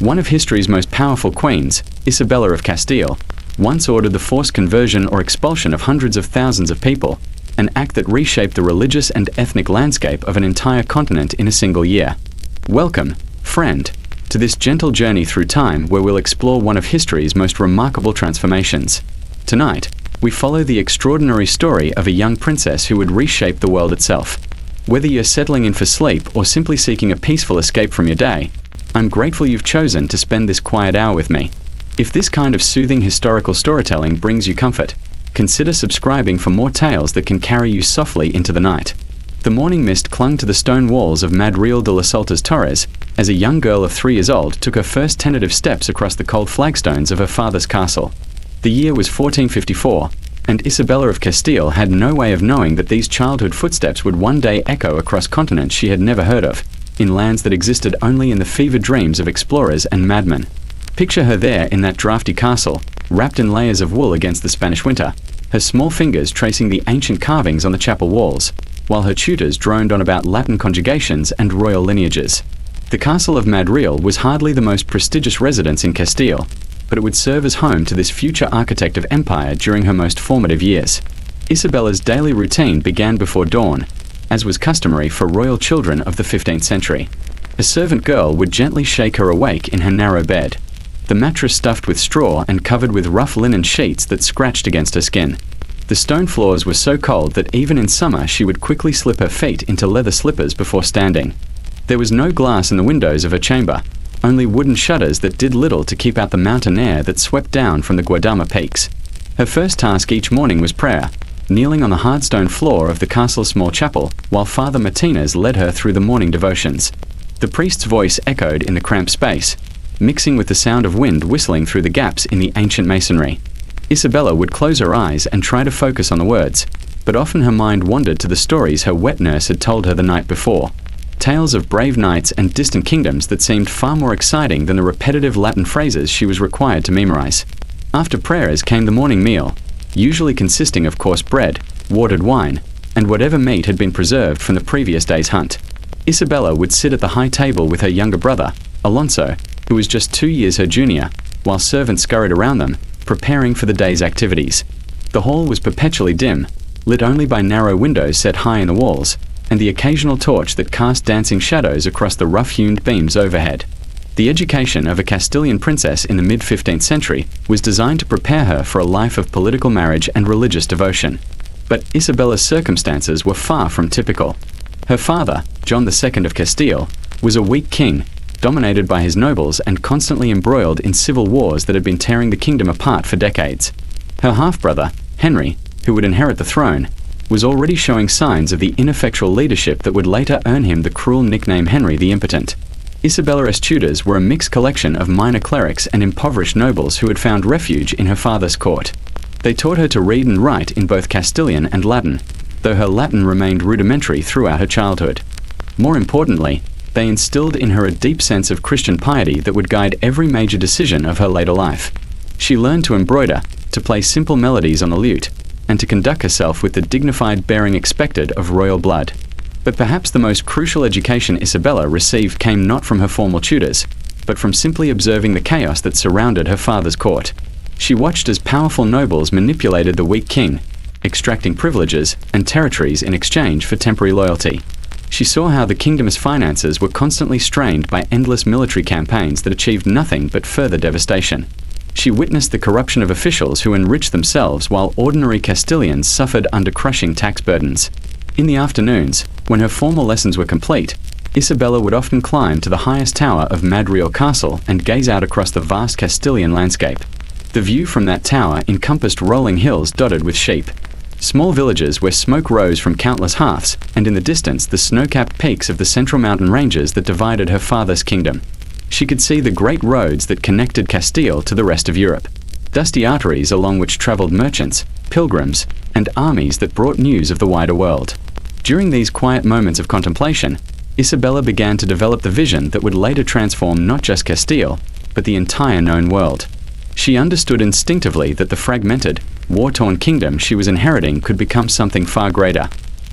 One of history's most powerful queens, Isabella of Castile, once ordered the forced conversion or expulsion of hundreds of thousands of people, an act that reshaped the religious and ethnic landscape of an entire continent in a single year. Welcome, friend, to this gentle journey through time where we'll explore one of history's most remarkable transformations. Tonight, we follow the extraordinary story of a young princess who would reshape the world itself. Whether you're settling in for sleep or simply seeking a peaceful escape from your day, I'm grateful you've chosen to spend this quiet hour with me. If this kind of soothing historical storytelling brings you comfort, consider subscribing for more tales that can carry you softly into the night. The morning mist clung to the stone walls of Madrigal de las Altas Torres as a young girl of 3 years old took her first tentative steps across the cold flagstones of her father's castle. The year was 1454, and Isabella of Castile had no way of knowing that these childhood footsteps would one day echo across continents she had never heard of, in lands that existed only in the fevered dreams of explorers and madmen. Picture her there in that drafty castle, wrapped in layers of wool against the Spanish winter, her small fingers tracing the ancient carvings on the chapel walls, while her tutors droned on about Latin conjugations and royal lineages. The castle of Madrigal was hardly the most prestigious residence in Castile, but it would serve as home to this future architect of empire during her most formative years. Isabella's daily routine began before dawn, as was customary for royal children of the 15th century. A servant girl would gently shake her awake in her narrow bed, the mattress stuffed with straw and covered with rough linen sheets that scratched against her skin. The stone floors were so cold that even in summer she would quickly slip her feet into leather slippers before standing. There was no glass in the windows of her chamber, only wooden shutters that did little to keep out the mountain air that swept down from the Guadama peaks. Her first task each morning was prayer, kneeling on the hard stone floor of the castle's small chapel while Father Martinez led her through the morning devotions. The priest's voice echoed in the cramped space, mixing with the sound of wind whistling through the gaps in the ancient masonry. Isabella would close her eyes and try to focus on the words, but often her mind wandered to the stories her wet nurse had told her the night before. Tales of brave knights and distant kingdoms that seemed far more exciting than the repetitive Latin phrases she was required to memorize. After prayers came the morning meal, usually consisting of coarse bread, watered wine, and whatever meat had been preserved from the previous day's hunt. Isabella would sit at the high table with her younger brother, Alonso, who was just 2 years her junior, while servants scurried around them, preparing for the day's activities. The hall was perpetually dim, lit only by narrow windows set high in the walls, and the occasional torch that cast dancing shadows across the rough-hewn beams overhead. The education of a Castilian princess in the mid-15th century was designed to prepare her for a life of political marriage and religious devotion. But Isabella's circumstances were far from typical. Her father, John II of Castile, was a weak king, dominated by his nobles and constantly embroiled in civil wars that had been tearing the kingdom apart for decades. Her half-brother, Henry, who would inherit the throne, was already showing signs of the ineffectual leadership that would later earn him the cruel nickname Henry the Impotent. Isabella's tutors were a mixed collection of minor clerics and impoverished nobles who had found refuge in her father's court. They taught her to read and write in both Castilian and Latin, though her Latin remained rudimentary throughout her childhood. More importantly, they instilled in her a deep sense of Christian piety that would guide every major decision of her later life. She learned to embroider, to play simple melodies on the lute, and to conduct herself with the dignified bearing expected of royal blood. But perhaps the most crucial education Isabella received came not from her formal tutors, but from simply observing the chaos that surrounded her father's court. She watched as powerful nobles manipulated the weak king, extracting privileges and territories in exchange for temporary loyalty. She saw how the kingdom's finances were constantly strained by endless military campaigns that achieved nothing but further devastation. She witnessed the corruption of officials who enriched themselves while ordinary Castilians suffered under crushing tax burdens. In the afternoons, when her formal lessons were complete, Isabella would often climb to the highest tower of Madrigal Castle and gaze out across the vast Castilian landscape. The view from that tower encompassed rolling hills dotted with sheep, small villages where smoke rose from countless hearths, and in the distance the snow-capped peaks of the central mountain ranges that divided her father's kingdom. She could see the great roads that connected Castile to the rest of Europe, dusty arteries along which traveled merchants, pilgrims, and armies that brought news of the wider world. During these quiet moments of contemplation, Isabella began to develop the vision that would later transform not just Castile, but the entire known world. She understood instinctively that the fragmented, war-torn kingdom she was inheriting could become something far greater.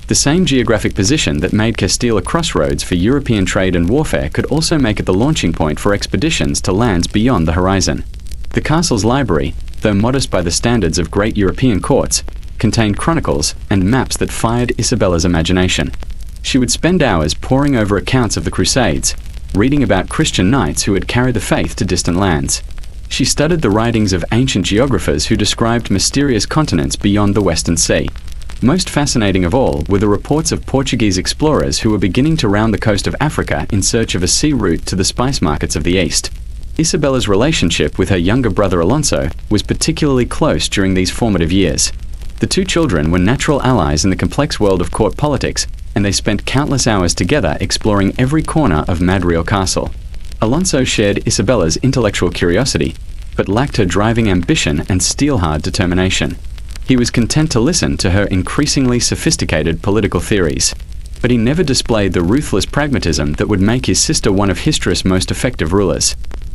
The same geographic position that made Castile a crossroads for European trade and warfare could also make it the launching point for expeditions to lands beyond the horizon. The castle's library, though modest by the standards of great European courts, contained chronicles and maps that fired Isabella's imagination. She would spend hours poring over accounts of the Crusades, reading about Christian knights who had carried the faith to distant lands. She studied the writings of ancient geographers who described mysterious continents beyond the Western Sea. Most fascinating of all were the reports of Portuguese explorers who were beginning to round the coast of Africa in search of a sea route to the spice markets of the East. Isabella's relationship with her younger brother Alonso was particularly close during these formative years. The two children were natural allies in the complex world of court politics, and they spent countless hours together exploring every corner of Madrigal Castle. Alonso shared Isabella's intellectual curiosity, but lacked her driving ambition and steel-hard determination. He was content to listen to her increasingly sophisticated political theories, but he never displayed the ruthless pragmatism that would make his sister one of history's most effective rulers.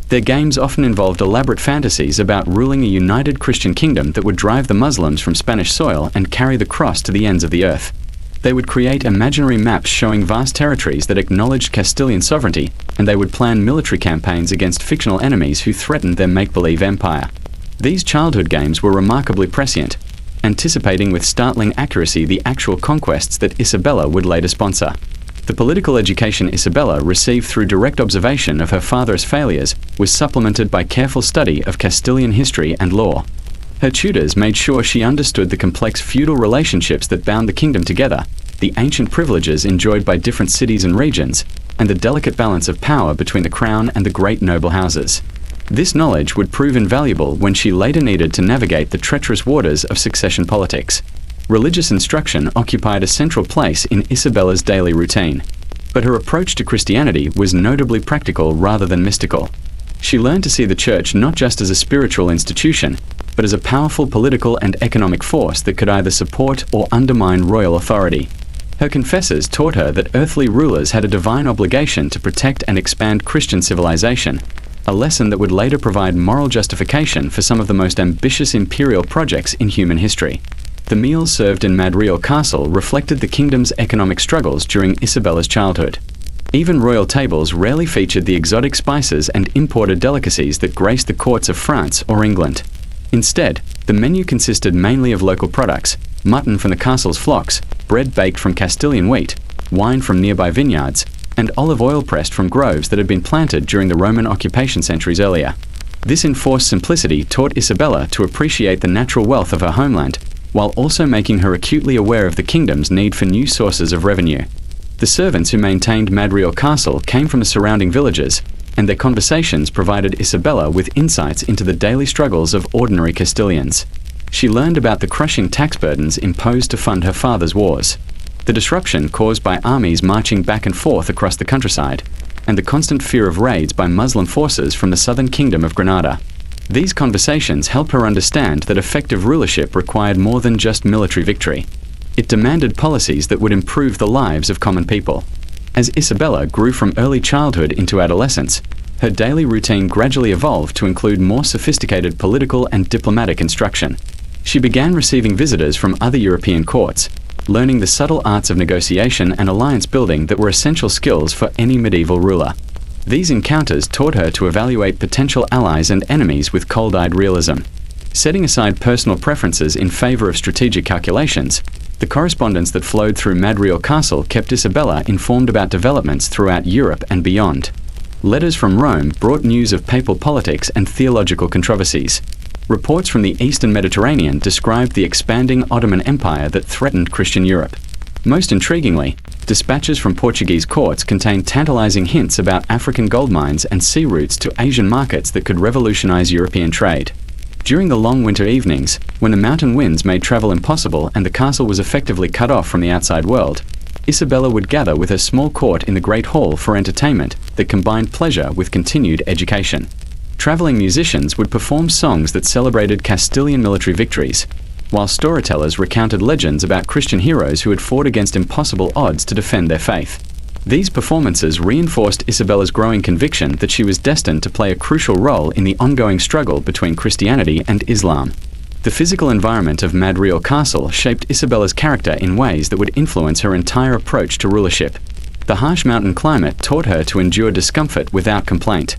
Their games often involved elaborate fantasies about ruling a united Christian kingdom that would drive the Muslims from Spanish soil and carry the cross to the ends of the earth. They would create imaginary maps showing vast territories that acknowledged Castilian sovereignty, and they would plan military campaigns against fictional enemies who threatened their make-believe empire. These childhood games were remarkably prescient, anticipating with startling accuracy the actual conquests that Isabella would later sponsor. The political education Isabella received through direct observation of her father's failures was supplemented by careful study of Castilian history and law. Her tutors made sure she understood the complex feudal relationships that bound the kingdom together, the ancient privileges enjoyed by different cities and regions, and the delicate balance of power between the crown and the great noble houses. This knowledge would prove invaluable when she later needed to navigate the treacherous waters of succession politics. Religious instruction occupied a central place in Isabella's daily routine, but her approach to Christianity was notably practical rather than mystical. She learned to see the church not just as a spiritual institution, but as a powerful political and economic force that could either support or undermine royal authority. Her confessors taught her that earthly rulers had a divine obligation to protect and expand Christian civilization, a lesson that would later provide moral justification for some of the most ambitious imperial projects in human history. The meals served in Madrigal Castle reflected the kingdom's economic struggles during Isabella's childhood. Even royal tables rarely featured the exotic spices and imported delicacies that graced the courts of France or England. Instead, the menu consisted mainly of local products: mutton from the castle's flocks, bread baked from Castilian wheat, wine from nearby vineyards, and olive oil pressed from groves that had been planted during the Roman occupation centuries earlier. This enforced simplicity taught Isabella to appreciate the natural wealth of her homeland, while also making her acutely aware of the kingdom's need for new sources of revenue. The servants who maintained Madrigal Castle came from the surrounding villages, and their conversations provided Isabella with insights into the daily struggles of ordinary Castilians. She learned about the crushing tax burdens imposed to fund her father's wars, the disruption caused by armies marching back and forth across the countryside, and the constant fear of raids by Muslim forces from the southern kingdom of Granada. These conversations help her understand that effective rulership required more than just military victory. It demanded policies that would improve the lives of common people. As Isabella grew from early childhood into adolescence, her daily routine gradually evolved to include more sophisticated political and diplomatic instruction. She began receiving visitors from other European courts, learning the subtle arts of negotiation and alliance building that were essential skills for any medieval ruler. These encounters taught her to evaluate potential allies and enemies with cold-eyed realism. Setting aside personal preferences in favor of strategic calculations, the correspondence that flowed through Madrigal Castle kept Isabella informed about developments throughout Europe and beyond. Letters from Rome brought news of papal politics and theological controversies. Reports from the Eastern Mediterranean described the expanding Ottoman Empire that threatened Christian Europe. Most intriguingly, dispatches from Portuguese courts contained tantalizing hints about African gold mines and sea routes to Asian markets that could revolutionize European trade. During the long winter evenings, when the mountain winds made travel impossible and the castle was effectively cut off from the outside world, Isabella would gather with her small court in the Great Hall for entertainment that combined pleasure with continued education. Traveling musicians would perform songs that celebrated Castilian military victories, while storytellers recounted legends about Christian heroes who had fought against impossible odds to defend their faith. These performances reinforced Isabella's growing conviction that she was destined to play a crucial role in the ongoing struggle between Christianity and Islam. The physical environment of Madrial Castle shaped Isabella's character in ways that would influence her entire approach to rulership. The harsh mountain climate taught her to endure discomfort without complaint.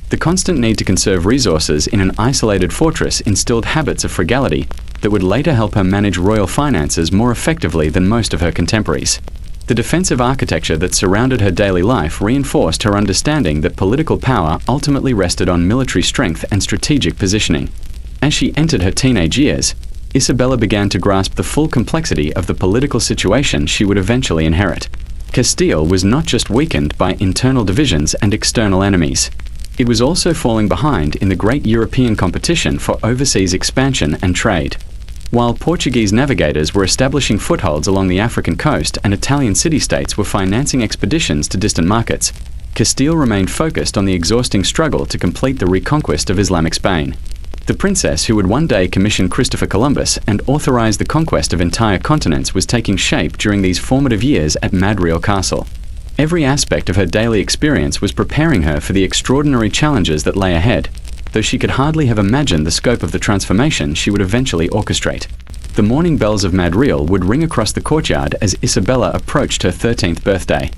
The constant need to conserve resources in an isolated fortress instilled habits of frugality that would later help her manage royal finances more effectively than most of her contemporaries. The defensive architecture that surrounded her daily life reinforced her understanding that political power ultimately rested on military strength and strategic positioning. As she entered her teenage years, Isabella began to grasp the full complexity of the political situation she would eventually inherit. Castile was not just weakened by internal divisions and external enemies. It was also falling behind in the great European competition for overseas expansion and trade. While Portuguese navigators were establishing footholds along the African coast and Italian city-states were financing expeditions to distant markets, Castile remained focused on the exhausting struggle to complete the reconquest of Islamic Spain. The princess who would one day commission Christopher Columbus and authorize the conquest of entire continents was taking shape during these formative years at Madrial Castle. Every aspect of her daily experience was preparing her for the extraordinary challenges that lay ahead, though she could hardly have imagined the scope of the transformation she would eventually orchestrate. The morning bells of Madrial would ring across the courtyard as Isabella approached her 13th birthday,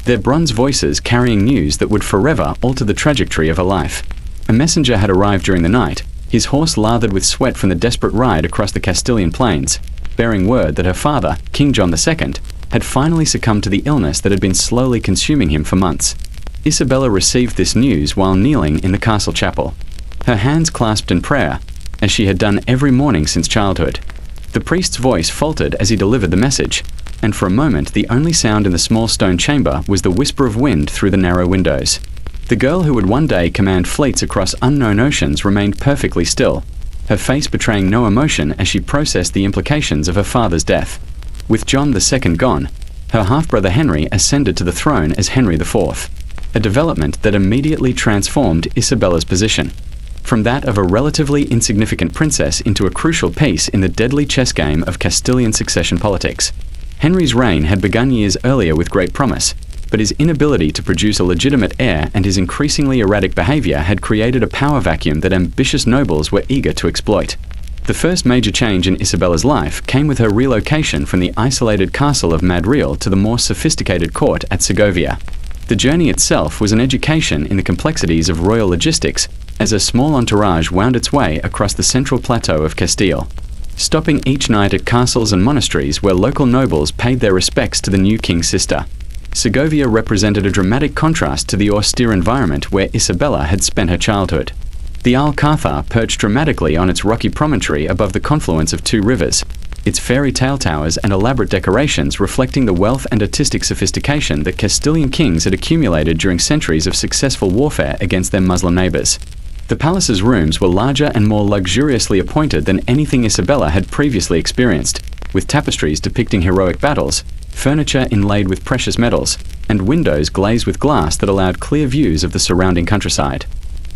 their bronze voices carrying news that would forever alter the trajectory of her life. A messenger had arrived during the night, his horse lathered with sweat from the desperate ride across the Castilian plains, bearing word that her father, King John II, had finally succumbed to the illness that had been slowly consuming him for months. Isabella received this news while kneeling in the castle chapel, her hands clasped in prayer, as she had done every morning since childhood. The priest's voice faltered as he delivered the message, and for a moment the only sound in the small stone chamber was the whisper of wind through the narrow windows. The girl who would one day command fleets across unknown oceans remained perfectly still, her face betraying no emotion as she processed the implications of her father's death. With John II gone, her half-brother Henry ascended to the throne as Henry IV, a development that immediately transformed Isabella's position, from that of a relatively insignificant princess into a crucial piece in the deadly chess game of Castilian succession politics. Henry's reign had begun years earlier with great promise, but his inability to produce a legitimate heir and his increasingly erratic behavior had created a power vacuum that ambitious nobles were eager to exploit. The first major change in Isabella's life came with her relocation from the isolated castle of Madrial to the more sophisticated court at Segovia. The journey itself was an education in the complexities of royal logistics as a small entourage wound its way across the central plateau of Castile, stopping each night at castles and monasteries where local nobles paid their respects to the new king's sister. Segovia represented a dramatic contrast to the austere environment where Isabella had spent her childhood. The Alcázar perched dramatically on its rocky promontory above the confluence of two rivers, its fairy tale towers and elaborate decorations reflecting the wealth and artistic sophistication that Castilian kings had accumulated during centuries of successful warfare against their Muslim neighbors. The palace's rooms were larger and more luxuriously appointed than anything Isabella had previously experienced, with tapestries depicting heroic battles, furniture inlaid with precious metals, and windows glazed with glass that allowed clear views of the surrounding countryside.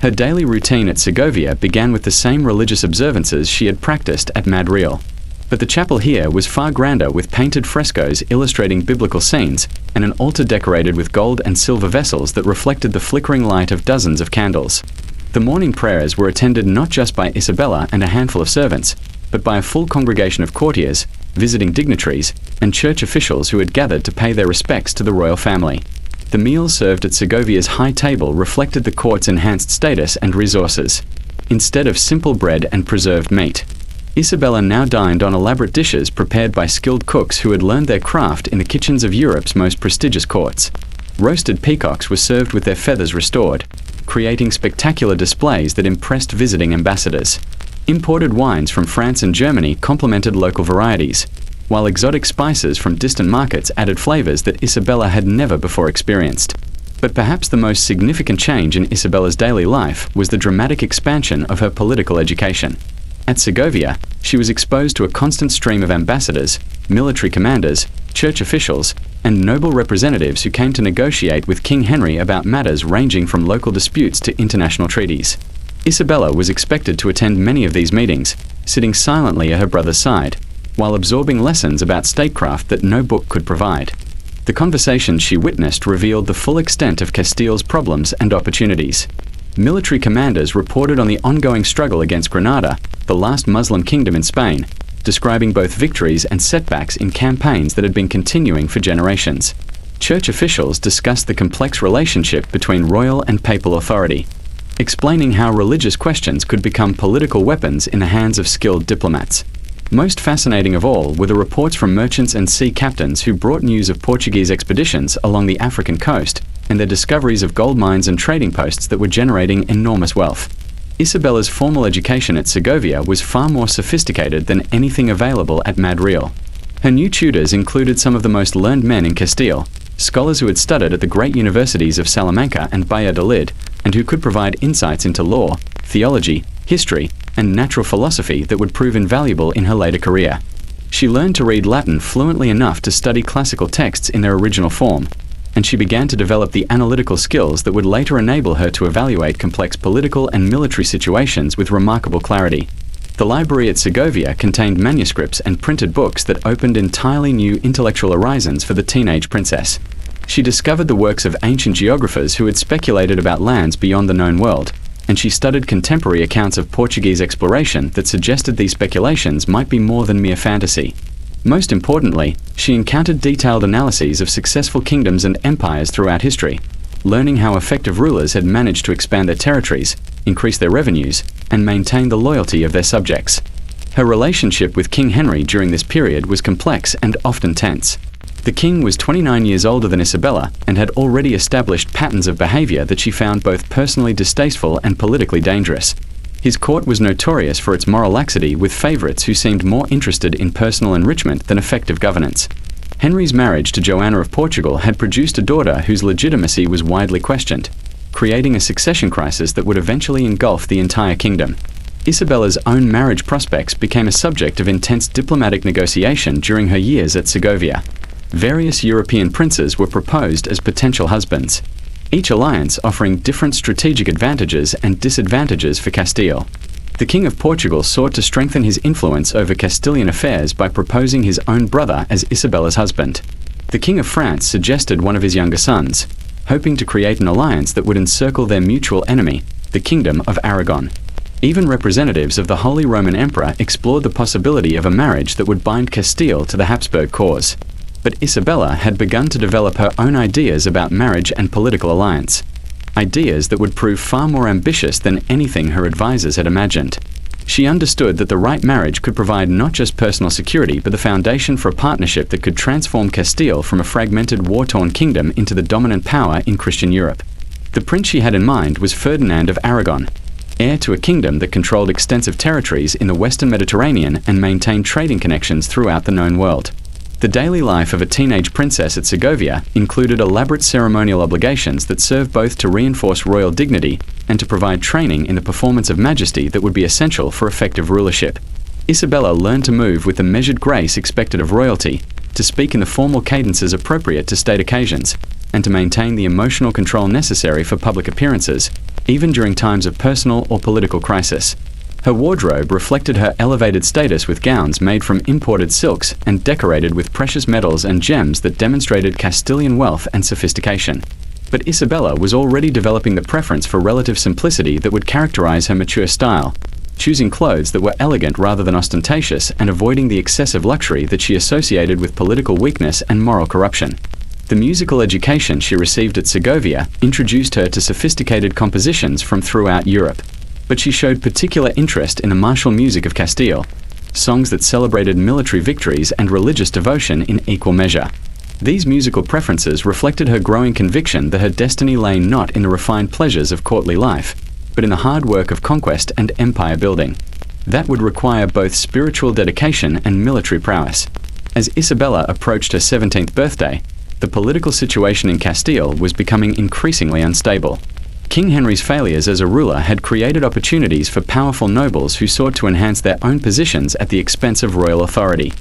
Her daily routine at Segovia began with the same religious observances she had practiced at Madrial. But the chapel here was far grander, with painted frescoes illustrating biblical scenes and an altar decorated with gold and silver vessels that reflected the flickering light of dozens of candles. The morning prayers were attended not just by Isabella and a handful of servants, but by a full congregation of courtiers, visiting dignitaries, and church officials who had gathered to pay their respects to the royal family. The meals served at Segovia's high table reflected the court's enhanced status and resources. Instead of simple bread and preserved meat, Isabella now dined on elaborate dishes prepared by skilled cooks who had learned their craft in the kitchens of Europe's most prestigious courts. Roasted peacocks were served with their feathers restored, creating spectacular displays that impressed visiting ambassadors. Imported wines from France and Germany complemented local varieties, while exotic spices from distant markets added flavors that Isabella had never before experienced. But perhaps the most significant change in Isabella's daily life was the dramatic expansion of her political education. At Segovia, she was exposed to a constant stream of ambassadors, military commanders, church officials, and noble representatives who came to negotiate with King Henry about matters ranging from local disputes to international treaties. Isabella was expected to attend many of these meetings, sitting silently at her brother's side, while absorbing lessons about statecraft that no book could provide. The conversations she witnessed revealed the full extent of Castile's problems and opportunities. Military commanders reported on the ongoing struggle against Granada, the last Muslim kingdom in Spain, describing both victories and setbacks in campaigns that had been continuing for generations. Church officials discussed the complex relationship between royal and papal authority, explaining how religious questions could become political weapons in the hands of skilled diplomats. Most fascinating of all were the reports from merchants and sea captains who brought news of Portuguese expeditions along the African coast and their discoveries of gold mines and trading posts that were generating enormous wealth. Isabella's formal education at Segovia was far more sophisticated than anything available at Madrid. Her new tutors included some of the most learned men in Castile, scholars who had studied at the great universities of Salamanca and Valladolid, and who could provide insights into law, theology, history, and natural philosophy that would prove invaluable in her later career. She learned to read Latin fluently enough to study classical texts in their original form, and she began to develop the analytical skills that would later enable her to evaluate complex political and military situations with remarkable clarity. The library at Segovia contained manuscripts and printed books that opened entirely new intellectual horizons for the teenage princess. She discovered the works of ancient geographers who had speculated about lands beyond the known world, and she studied contemporary accounts of Portuguese exploration that suggested these speculations might be more than mere fantasy. Most importantly, she encountered detailed analyses of successful kingdoms and empires throughout history, learning how effective rulers had managed to expand their territories, increase their revenues, and maintain the loyalty of their subjects. Her relationship with King Henry during this period was complex and often tense. The king was 29 years older than Isabella and had already established patterns of behavior that she found both personally distasteful and politically dangerous. His court was notorious for its moral laxity, with favorites who seemed more interested in personal enrichment than effective governance. Henry's marriage to Joanna of Portugal had produced a daughter whose legitimacy was widely questioned, creating a succession crisis that would eventually engulf the entire kingdom. Isabella's own marriage prospects became a subject of intense diplomatic negotiation during her years at Segovia. Various European princes were proposed as potential husbands, each alliance offering different strategic advantages and disadvantages for Castile. The King of Portugal sought to strengthen his influence over Castilian affairs by proposing his own brother as Isabella's husband. The King of France suggested one of his younger sons, hoping to create an alliance that would encircle their mutual enemy, the Kingdom of Aragon. Even representatives of the Holy Roman Emperor explored the possibility of a marriage that would bind Castile to the Habsburg cause. But Isabella had begun to develop her own ideas about marriage and political alliance, ideas that would prove far more ambitious than anything her advisors had imagined. She understood that the right marriage could provide not just personal security but the foundation for a partnership that could transform Castile from a fragmented, war-torn kingdom into the dominant power in Christian Europe. The prince she had in mind was Ferdinand of Aragon, heir to a kingdom that controlled extensive territories in the western Mediterranean and maintained trading connections throughout the known world. The daily life of a teenage princess at Segovia included elaborate ceremonial obligations that served both to reinforce royal dignity and to provide training in the performance of majesty that would be essential for effective rulership. Isabella learned to move with the measured grace expected of royalty, to speak in the formal cadences appropriate to state occasions, and to maintain the emotional control necessary for public appearances, even during times of personal or political crisis. Her wardrobe reflected her elevated status, with gowns made from imported silks and decorated with precious metals and gems that demonstrated Castilian wealth and sophistication. But Isabella was already developing the preference for relative simplicity that would characterize her mature style, choosing clothes that were elegant rather than ostentatious and avoiding the excessive luxury that she associated with political weakness and moral corruption. The musical education she received at Segovia introduced her to sophisticated compositions from throughout Europe. But she showed particular interest in the martial music of Castile, songs that celebrated military victories and religious devotion in equal measure. These musical preferences reflected her growing conviction that her destiny lay not in the refined pleasures of courtly life, but in the hard work of conquest and empire building. That would require both spiritual dedication and military prowess. As Isabella approached her 17th birthday, the political situation in Castile was becoming increasingly unstable. King Henry's failures as a ruler had created opportunities for powerful nobles who sought to enhance their own positions at the expense of royal authority.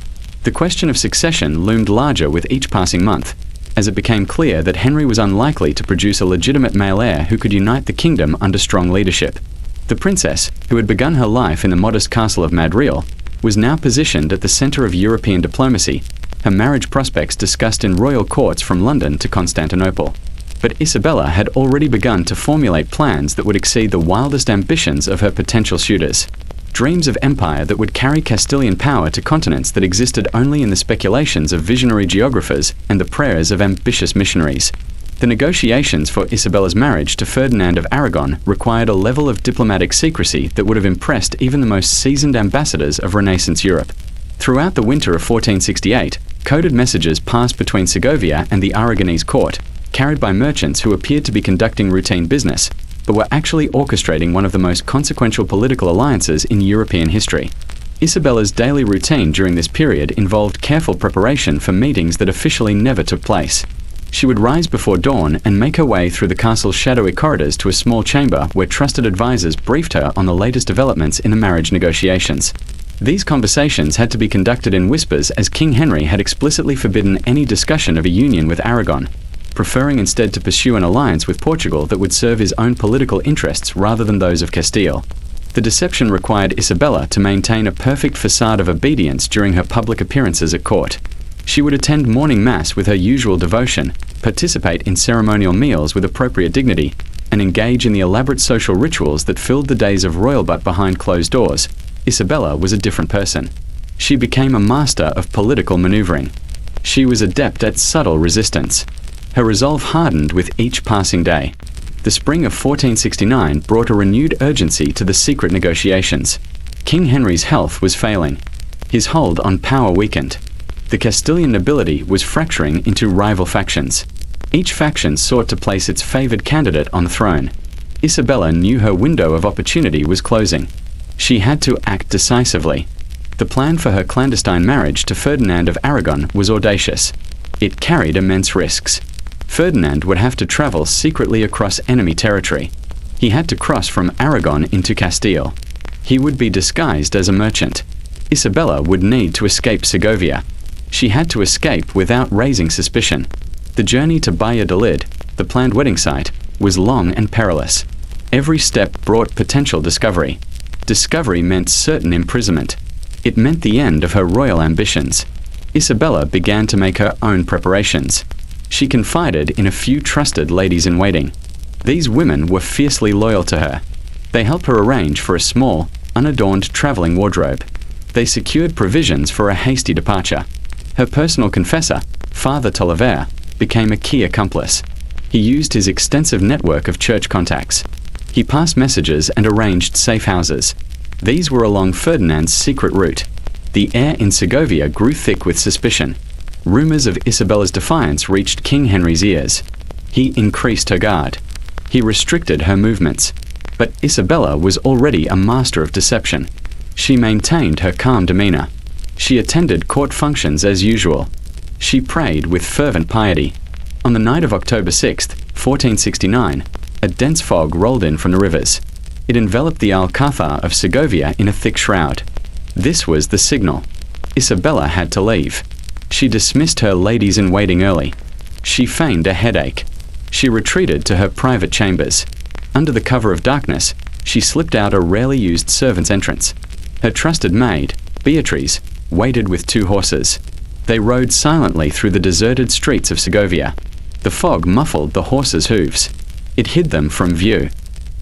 The question of succession loomed larger with each passing month, as it became clear that Henry was unlikely to produce a legitimate male heir who could unite the kingdom under strong leadership. The princess, who had begun her life in the modest castle of Madrid, was now positioned at the center of European diplomacy, her marriage prospects discussed in royal courts from London to Constantinople. But Isabella had already begun to formulate plans that would exceed the wildest ambitions of her potential suitors. dreams of empire that would carry Castilian power to continents that existed only in the speculations of visionary geographers and the prayers of ambitious missionaries. The negotiations for Isabella's marriage to Ferdinand of Aragon required a level of diplomatic secrecy that would have impressed even the most seasoned ambassadors of Renaissance Europe. Throughout the winter of 1468, coded messages passed between Segovia and the Aragonese court, carried by merchants who appeared to be conducting routine business, but were actually orchestrating one of the most consequential political alliances in European history. Isabella's daily routine during this period involved careful preparation for meetings that officially never took place. She would rise before dawn and make her way through the castle's shadowy corridors to a small chamber where trusted advisors briefed her on the latest developments in the marriage negotiations. These conversations had to be conducted in whispers, as King Henry had explicitly forbidden any discussion of a union with Aragon, preferring instead to pursue an alliance with Portugal that would serve his own political interests rather than those of Castile. The deception required Isabella to maintain a perfect facade of obedience during her public appearances at court. She would attend morning mass with her usual devotion, participate in ceremonial meals with appropriate dignity, and engage in the elaborate social rituals that filled the days of royal. But behind closed doors, Isabella was a different person. She became a master of political maneuvering. She was adept at subtle resistance. Her resolve hardened with each passing day. The spring of 1469 brought a renewed urgency to the secret negotiations. King Henry's health was failing. His hold on power weakened. The Castilian nobility was fracturing into rival factions. Each faction sought to place its favored candidate on the throne. Isabella knew her window of opportunity was closing. She had to act decisively. The plan for her clandestine marriage to Ferdinand of Aragon was audacious. It carried immense risks. Ferdinand would have to travel secretly across enemy territory. He had to cross from Aragon into Castile. He would be disguised as a merchant. Isabella would need to escape Segovia. She had to escape without raising suspicion. The journey to Valladolid, the planned wedding site, was long and perilous. Every step brought potential discovery. Discovery meant certain imprisonment. It meant the end of her royal ambitions. Isabella began to make her own preparations. She confided in a few trusted ladies-in-waiting. These women were fiercely loyal to her. They helped her arrange for a small, unadorned traveling wardrobe. They secured provisions for a hasty departure. Her personal confessor, Father Tolliver, became a key accomplice. He used his extensive network of church contacts. He passed messages and arranged safe houses. These were along Ferdinand's secret route. The air in Segovia grew thick with suspicion. Rumors of Isabella's defiance reached King Henry's ears. He increased her guard. He restricted her movements. But Isabella was already a master of deception. She maintained her calm demeanor. She attended court functions as usual. She prayed with fervent piety. On the night of October 6, 1469, a dense fog rolled in from the rivers. It enveloped the Alcázar of Segovia in a thick shroud. This was the signal. Isabella had to leave. She dismissed her ladies-in-waiting early. She feigned a headache. She retreated to her private chambers. Under the cover of darkness, she slipped out a rarely used servant's entrance. Her trusted maid, Beatrice, waited with 2 horses. They rode silently through the deserted streets of Segovia. The fog muffled the horses' hooves. It hid them from view.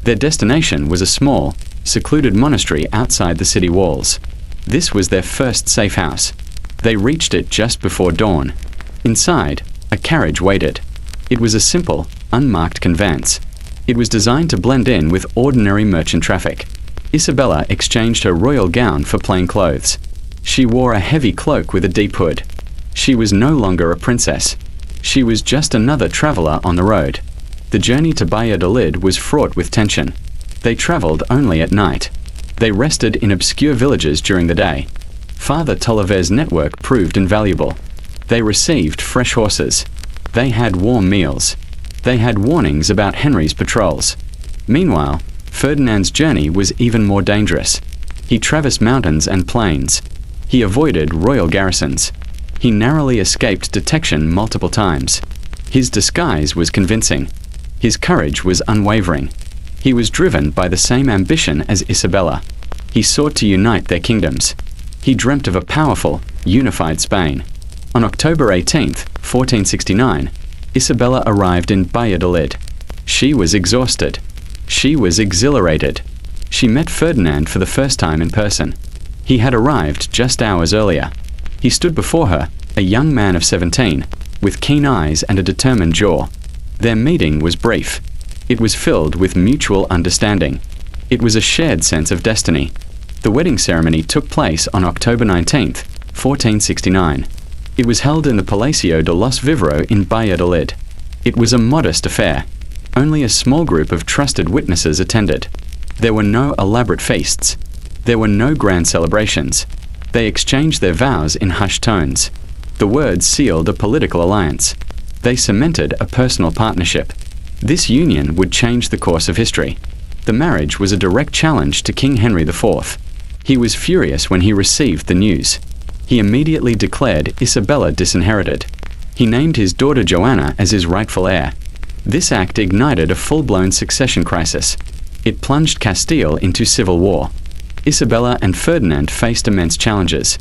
Their destination was a small, secluded monastery outside the city walls. This was their first safe house. They reached it just before dawn. Inside, a carriage waited. It was a simple, unmarked conveyance. It was designed to blend in with ordinary merchant traffic. Isabella exchanged her royal gown for plain clothes. She wore a heavy cloak with a deep hood. She was no longer a princess. She was just another traveler on the road. The journey to Valladolid was fraught with tension. They traveled only at night. They rested in obscure villages during the day. Father Tolliver's network proved invaluable. They received fresh horses. They had warm meals. They had warnings about Henry's patrols. Meanwhile, Ferdinand's journey was even more dangerous. He traversed mountains and plains. He avoided royal garrisons. He narrowly escaped detection multiple times. His disguise was convincing. His courage was unwavering. He was driven by the same ambition as Isabella. He sought to unite their kingdoms. He dreamt of a powerful, unified Spain. On October 18, 1469, Isabella arrived in Valladolid. She was exhausted. She was exhilarated. She met Ferdinand for the first time in person. He had arrived just hours earlier. He stood before her, a young man of 17, with keen eyes and a determined jaw. Their meeting was brief. It was filled with mutual understanding. It was a shared sense of destiny. The wedding ceremony took place on October 19, 1469. It was held in the Palacio de los Vivero in Valladolid. It was a modest affair. Only a small group of trusted witnesses attended. There were no elaborate feasts. There were no grand celebrations. They exchanged their vows in hushed tones. The words sealed a political alliance. They cemented a personal partnership. This union would change the course of history. The marriage was a direct challenge to King Henry IV. He was furious when he received the news. He immediately declared Isabella disinherited. He named his daughter Joanna as his rightful heir. This act ignited a full-blown succession crisis. It plunged Castile into civil war. Isabella and Ferdinand faced immense challenges.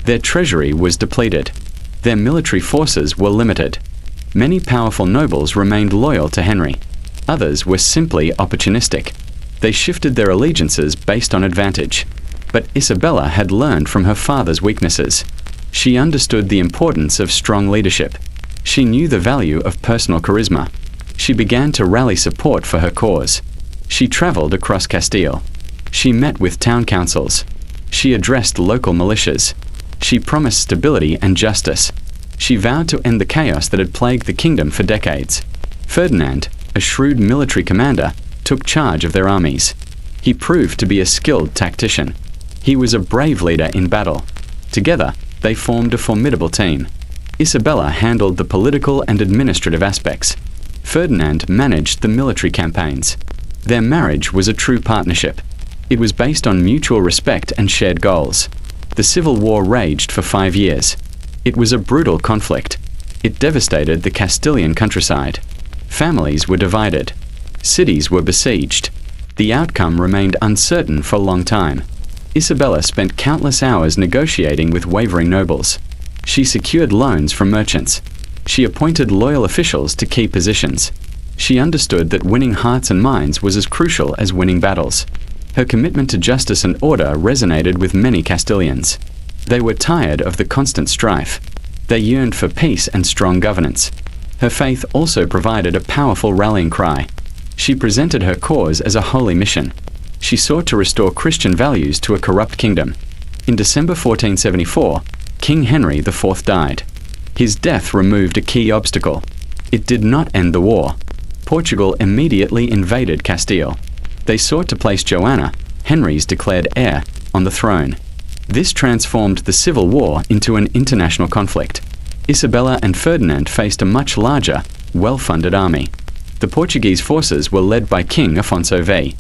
Their treasury was depleted. Their military forces were limited. Many powerful nobles remained loyal to Henry. Others were simply opportunistic. They shifted their allegiances based on advantage. But Isabella had learned from her father's weaknesses. She understood the importance of strong leadership. She knew the value of personal charisma. She began to rally support for her cause. She traveled across Castile. She met with town councils. She addressed local militias. She promised stability and justice. She vowed to end the chaos that had plagued the kingdom for decades. Ferdinand, a shrewd military commander, took charge of their armies. He proved to be a skilled tactician. He was a brave leader in battle. Together, they formed a formidable team. Isabella handled the political and administrative aspects. Ferdinand managed the military campaigns. Their marriage was a true partnership. It was based on mutual respect and shared goals. The civil war raged for 5 years. It was a brutal conflict. It devastated the Castilian countryside. Families were divided. Cities were besieged. The outcome remained uncertain for a long time. Isabella spent countless hours negotiating with wavering nobles. She secured loans from merchants. She appointed loyal officials to key positions. She understood that winning hearts and minds was as crucial as winning battles. Her commitment to justice and order resonated with many Castilians. They were tired of the constant strife. They yearned for peace and strong governance. Her faith also provided a powerful rallying cry. She presented her cause as a holy mission. She sought to restore Christian values to a corrupt kingdom. In December 1474, King Henry IV died. His death removed a key obstacle. It did not end the war. Portugal immediately invaded Castile. They sought to place Joanna, Henry's declared heir, on the throne. This transformed the civil war into an international conflict. Isabella and Ferdinand faced a much larger, well-funded army. The Portuguese forces were led by King Afonso V.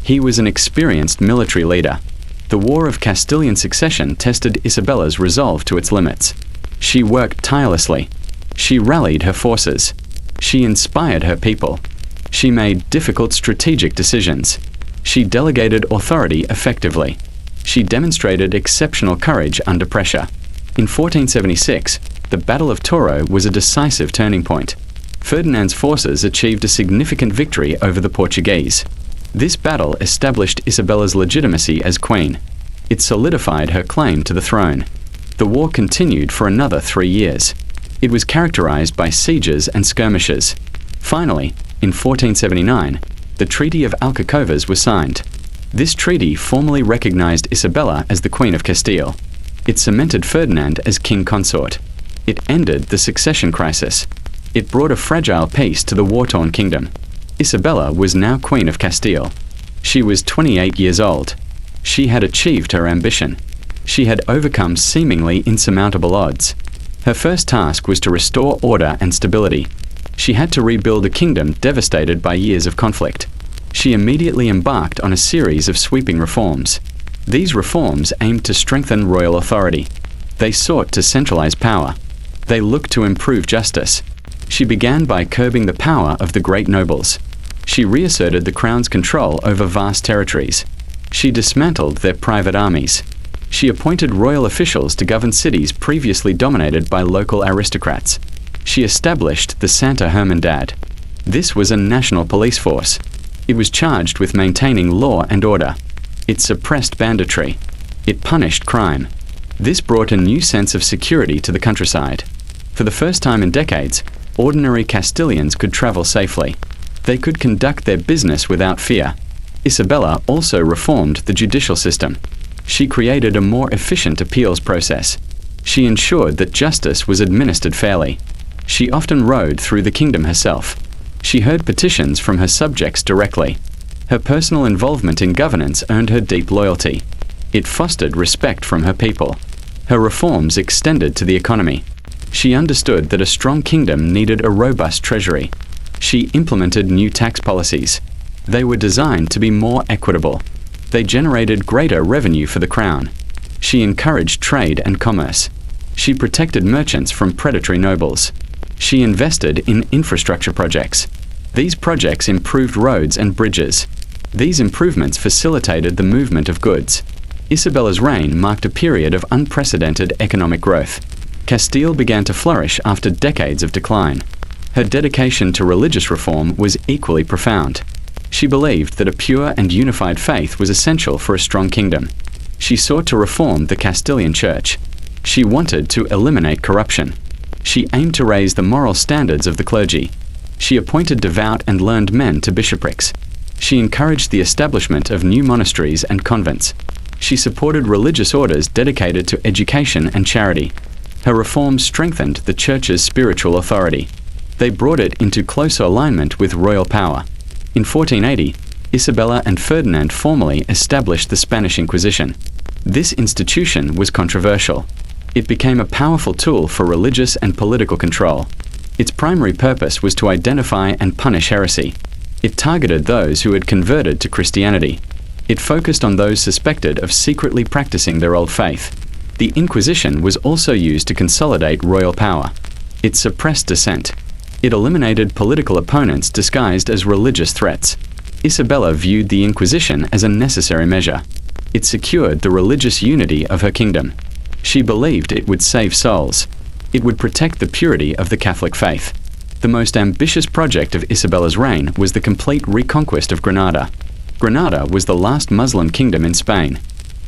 He was an experienced military leader. The War of Castilian Succession tested Isabella's resolve to its limits. She worked tirelessly. She rallied her forces. She inspired her people. She made difficult strategic decisions. She delegated authority effectively. She demonstrated exceptional courage under pressure. In 1476, the Battle of Toro was a decisive turning point. Ferdinand's forces achieved a significant victory over the Portuguese. This battle established Isabella's legitimacy as queen. It solidified her claim to the throne. The war continued for another 3 years. It was characterized by sieges and skirmishes. Finally, in 1479, the Treaty of Alcacovas was signed. This treaty formally recognized Isabella as the Queen of Castile. It cemented Ferdinand as king consort. It ended the succession crisis. It brought a fragile peace to the war-torn kingdom. Isabella was now Queen of Castile. She was 28 years old. She had achieved her ambition. She had overcome seemingly insurmountable odds. Her first task was to restore order and stability. She had to rebuild a kingdom devastated by years of conflict. She immediately embarked on a series of sweeping reforms. These reforms aimed to strengthen royal authority. They sought to centralize power. They looked to improve justice. She began by curbing the power of the great nobles. She reasserted the crown's control over vast territories. She dismantled their private armies. She appointed royal officials to govern cities previously dominated by local aristocrats. She established the Santa Hermandad. This was a national police force. It was charged with maintaining law and order. It suppressed banditry. It punished crime. This brought a new sense of security to the countryside. For the first time in decades, ordinary Castilians could travel safely. They could conduct their business without fear. Isabella also reformed the judicial system. She created a more efficient appeals process. She ensured that justice was administered fairly. She often rode through the kingdom herself. She heard petitions from her subjects directly. Her personal involvement in governance earned her deep loyalty. It fostered respect from her people. Her reforms extended to the economy. She understood that a strong kingdom needed a robust treasury. She implemented new tax policies. They were designed to be more equitable. They generated greater revenue for the crown. She encouraged trade and commerce. She protected merchants from predatory nobles. She invested in infrastructure projects. These projects improved roads and bridges. These improvements facilitated the movement of goods. Isabella's reign marked a period of unprecedented economic growth. Castile began to flourish after decades of decline. Her dedication to religious reform was equally profound. She believed that a pure and unified faith was essential for a strong kingdom. She sought to reform the Castilian Church. She wanted to eliminate corruption. She aimed to raise the moral standards of the clergy. She appointed devout and learned men to bishoprics. She encouraged the establishment of new monasteries and convents. She supported religious orders dedicated to education and charity. Her reforms strengthened the Church's spiritual authority. They brought it into closer alignment with royal power. In 1480, Isabella and Ferdinand formally established the Spanish Inquisition. This institution was controversial. It became a powerful tool for religious and political control. Its primary purpose was to identify and punish heresy. It targeted those who had converted to Christianity. It focused on those suspected of secretly practicing their old faith. The Inquisition was also used to consolidate royal power. It suppressed dissent. It eliminated political opponents disguised as religious threats. Isabella viewed the Inquisition as a necessary measure. It secured the religious unity of her kingdom. She believed it would save souls. It would protect the purity of the Catholic faith. The most ambitious project of Isabella's reign was the complete reconquest of Granada. Granada was the last Muslim kingdom in Spain.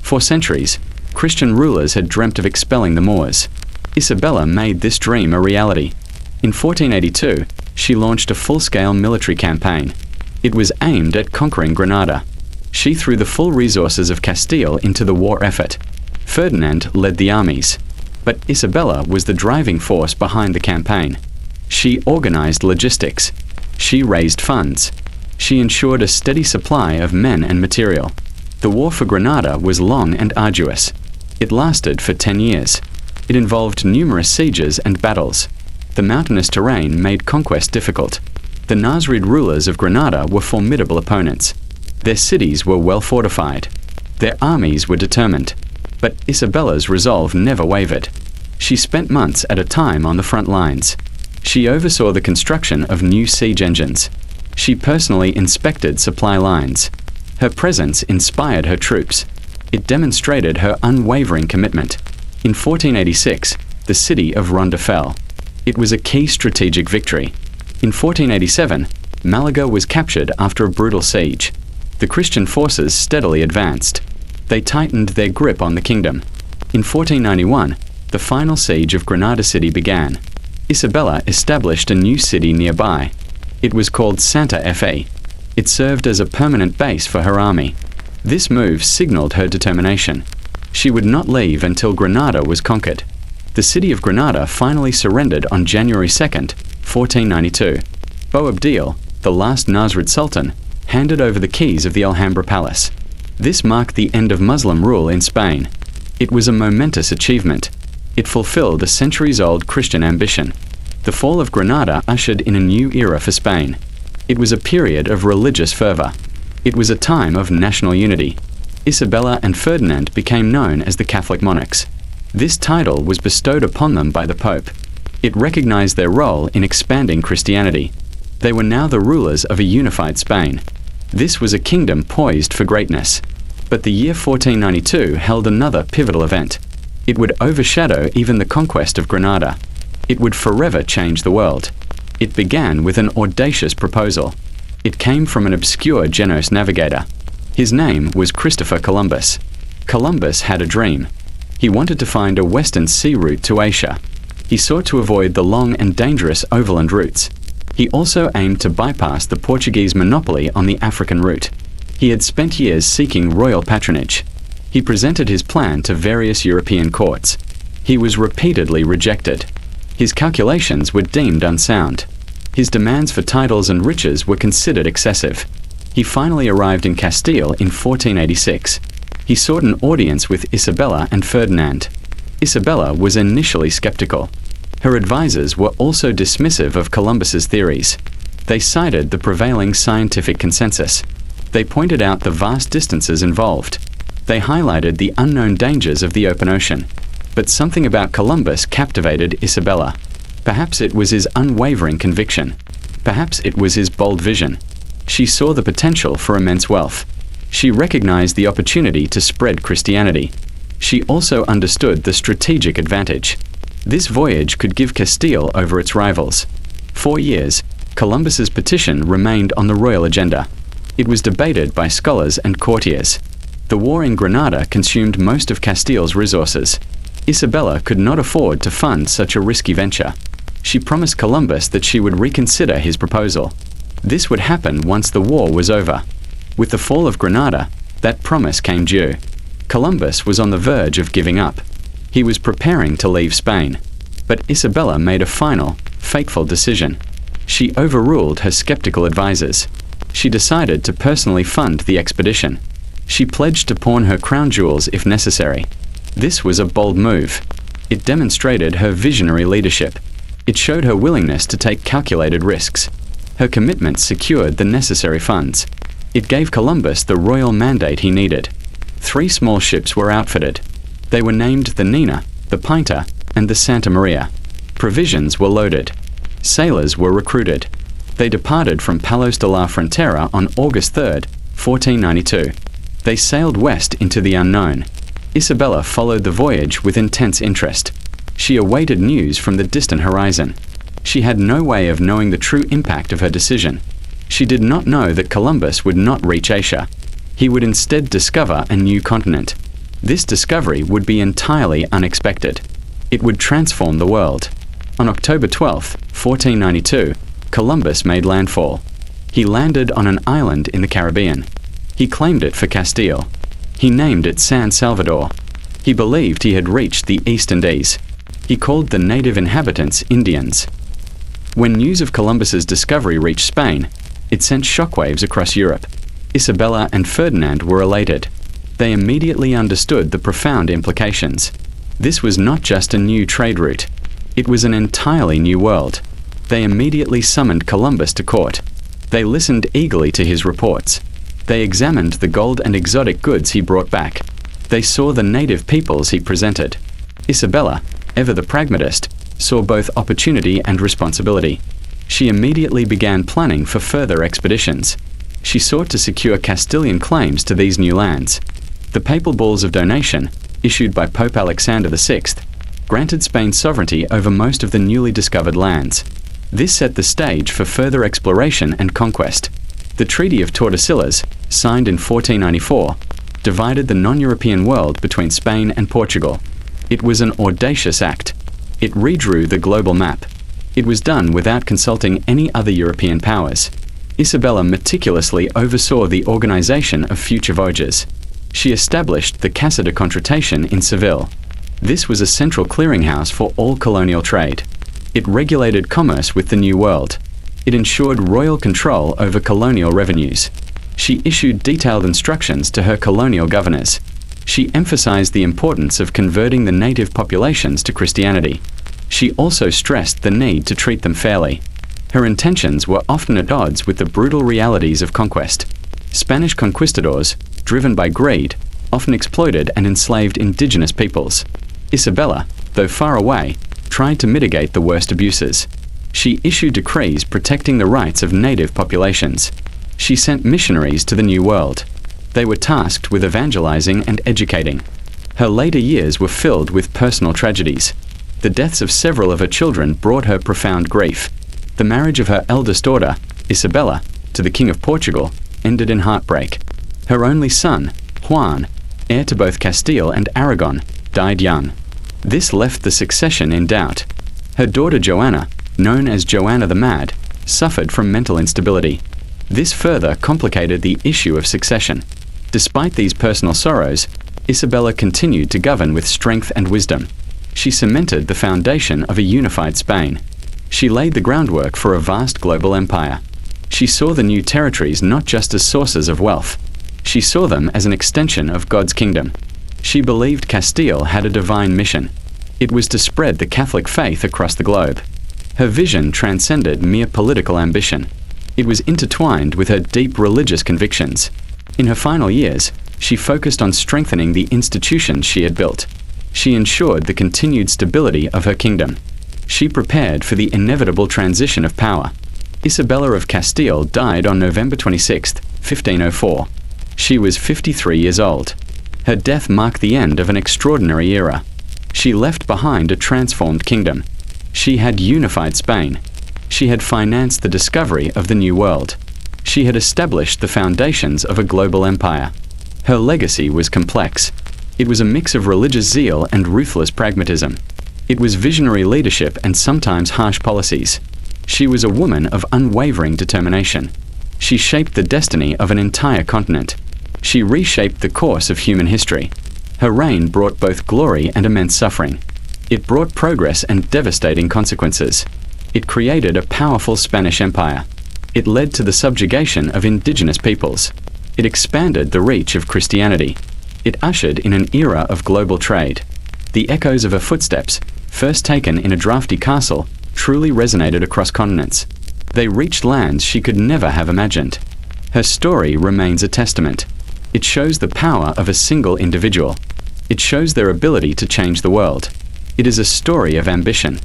For centuries, Christian rulers had dreamt of expelling the Moors. Isabella made this dream a reality. In 1482, she launched a full-scale military campaign. It was aimed at conquering Granada. She threw the full resources of Castile into the war effort. Ferdinand led the armies, but Isabella was the driving force behind the campaign. She organized logistics. She raised funds. She ensured a steady supply of men and material. The war for Granada was long and arduous. It lasted for 10 years. It involved numerous sieges and battles. The mountainous terrain made conquest difficult. The Nasrid rulers of Granada were formidable opponents. Their cities were well fortified. Their armies were determined. But Isabella's resolve never wavered. She spent months at a time on the front lines. She oversaw the construction of new siege engines. She personally inspected supply lines. Her presence inspired her troops. It demonstrated her unwavering commitment. In 1486, the city of Ronda fell. It was a key strategic victory. In 1487, Malaga was captured after a brutal siege. The Christian forces steadily advanced. They tightened their grip on the kingdom. In 1491, the final siege of Granada city began. Isabella established a new city nearby. It was called Santa Fe. It served as a permanent base for her army. This move signaled her determination. She would not leave until Granada was conquered. The city of Granada finally surrendered on January 2nd, 1492. Boabdil, the last Nasrid Sultan, handed over the keys of the Alhambra Palace. This marked the end of Muslim rule in Spain. It was a momentous achievement. It fulfilled a centuries-old Christian ambition. The fall of Granada ushered in a new era for Spain. It was a period of religious fervor. It was a time of national unity. Isabella and Ferdinand became known as the Catholic monarchs. This title was bestowed upon them by the Pope. It recognized their role in expanding Christianity. They were now the rulers of a unified Spain. This was a kingdom poised for greatness. But the year 1492 held another pivotal event. It would overshadow even the conquest of Granada. It would forever change the world. It began with an audacious proposal. It came from an obscure Genoese navigator. His name was Christopher Columbus. Columbus had a dream. He wanted to find a western sea route to Asia. He sought to avoid the long and dangerous overland routes. He also aimed to bypass the Portuguese monopoly on the African route. He had spent years seeking royal patronage. He presented his plan to various European courts. He was repeatedly rejected. His calculations were deemed unsound. His demands for titles and riches were considered excessive. He finally arrived in Castile in 1486. He sought an audience with Isabella and Ferdinand. Isabella was initially skeptical. Her advisors were also dismissive of Columbus's theories. They cited the prevailing scientific consensus. They pointed out the vast distances involved. They highlighted the unknown dangers of the open ocean. But something about Columbus captivated Isabella. Perhaps it was his unwavering conviction. Perhaps it was his bold vision. She saw the potential for immense wealth. She recognized the opportunity to spread Christianity. She also understood the strategic advantage. This voyage could give Castile over its rivals. 4 years, Columbus's petition remained on the royal agenda. It was debated by scholars and courtiers. The war in Granada consumed most of Castile's resources. Isabella could not afford to fund such a risky venture. She promised Columbus that she would reconsider his proposal. This would happen once the war was over. With the fall of Granada, that promise came due. Columbus was on the verge of giving up. He was preparing to leave Spain. But Isabella made a final, fateful decision. She overruled her skeptical advisors. She decided to personally fund the expedition. She pledged to pawn her crown jewels if necessary. This was a bold move. It demonstrated her visionary leadership. It showed her willingness to take calculated risks. Her commitment secured the necessary funds. It gave Columbus the royal mandate he needed. 3 small ships were outfitted. They were named the Nina, the Pinta, and the Santa Maria. Provisions were loaded. Sailors were recruited. They departed from Palos de la Frontera on August 3, 1492. They sailed west into the unknown. Isabella followed the voyage with intense interest. She awaited news from the distant horizon. She had no way of knowing the true impact of her decision. She did not know that Columbus would not reach Asia. He would instead discover a new continent. This discovery would be entirely unexpected. It would transform the world. On October 12, 1492, Columbus made landfall. He landed on an island in the Caribbean. He claimed it for Castile. He named it San Salvador. He believed he had reached the East Indies. He called the native inhabitants Indians. When news of Columbus's discovery reached Spain, it sent shockwaves across Europe. Isabella and Ferdinand were elated. They immediately understood the profound implications. This was not just a new trade route. It was an entirely new world. They immediately summoned Columbus to court. They listened eagerly to his reports. They examined the gold and exotic goods he brought back. They saw the native peoples he presented. Isabella, ever the pragmatist, saw both opportunity and responsibility. She immediately began planning for further expeditions. She sought to secure Castilian claims to these new lands. The papal bulls of donation, issued by Pope Alexander VI, granted Spain sovereignty over most of the newly discovered lands. This set the stage for further exploration and conquest. The Treaty of Tordesillas, signed in 1494, divided the non-European world between Spain and Portugal. It was an audacious act. It redrew the global map. It was done without consulting any other European powers. Isabella meticulously oversaw the organization of future voyages. She established the Casa de Contratación in Seville. This was a central clearinghouse for all colonial trade. It regulated commerce with the New World. It ensured royal control over colonial revenues. She issued detailed instructions to her colonial governors. She emphasized the importance of converting the native populations to Christianity. She also stressed the need to treat them fairly. Her intentions were often at odds with the brutal realities of conquest. Spanish conquistadors, driven by greed, often exploited and enslaved indigenous peoples. Isabella, though far away, tried to mitigate the worst abuses. She issued decrees protecting the rights of native populations. She sent missionaries to the New World. They were tasked with evangelizing and educating. Her later years were filled with personal tragedies. The deaths of several of her children brought her profound grief. The marriage of her eldest daughter, Isabella, to the King of Portugal, ended in heartbreak. Her only son, Juan, heir to both Castile and Aragon, died young. This left the succession in doubt. Her daughter Joanna, known as Joanna the Mad, suffered from mental instability. This further complicated the issue of succession. Despite these personal sorrows, Isabella continued to govern with strength and wisdom. She cemented the foundation of a unified Spain. She laid the groundwork for a vast global empire. She saw the new territories not just as sources of wealth. She saw them as an extension of God's kingdom. She believed Castile had a divine mission. It was to spread the Catholic faith across the globe. Her vision transcended mere political ambition. It was intertwined with her deep religious convictions. In her final years, she focused on strengthening the institutions she had built. She ensured the continued stability of her kingdom. She prepared for the inevitable transition of power. Isabella of Castile died on November 26, 1504. She was 53 years old. Her death marked the end of an extraordinary era. She left behind a transformed kingdom. She had unified Spain. She had financed the discovery of the New World. She had established the foundations of a global empire. Her legacy was complex. It was a mix of religious zeal and ruthless pragmatism. It was visionary leadership and sometimes harsh policies. She was a woman of unwavering determination. She shaped the destiny of an entire continent. She reshaped the course of human history. Her reign brought both glory and immense suffering. It brought progress and devastating consequences. It created a powerful Spanish empire. It led to the subjugation of indigenous peoples. It expanded the reach of Christianity. It ushered in an era of global trade. The echoes of her footsteps, first taken in a drafty castle, truly resonated across continents. They reached lands she could never have imagined. Her story remains a testament. It shows the power of a single individual. It shows their ability to change the world. It is a story of ambition.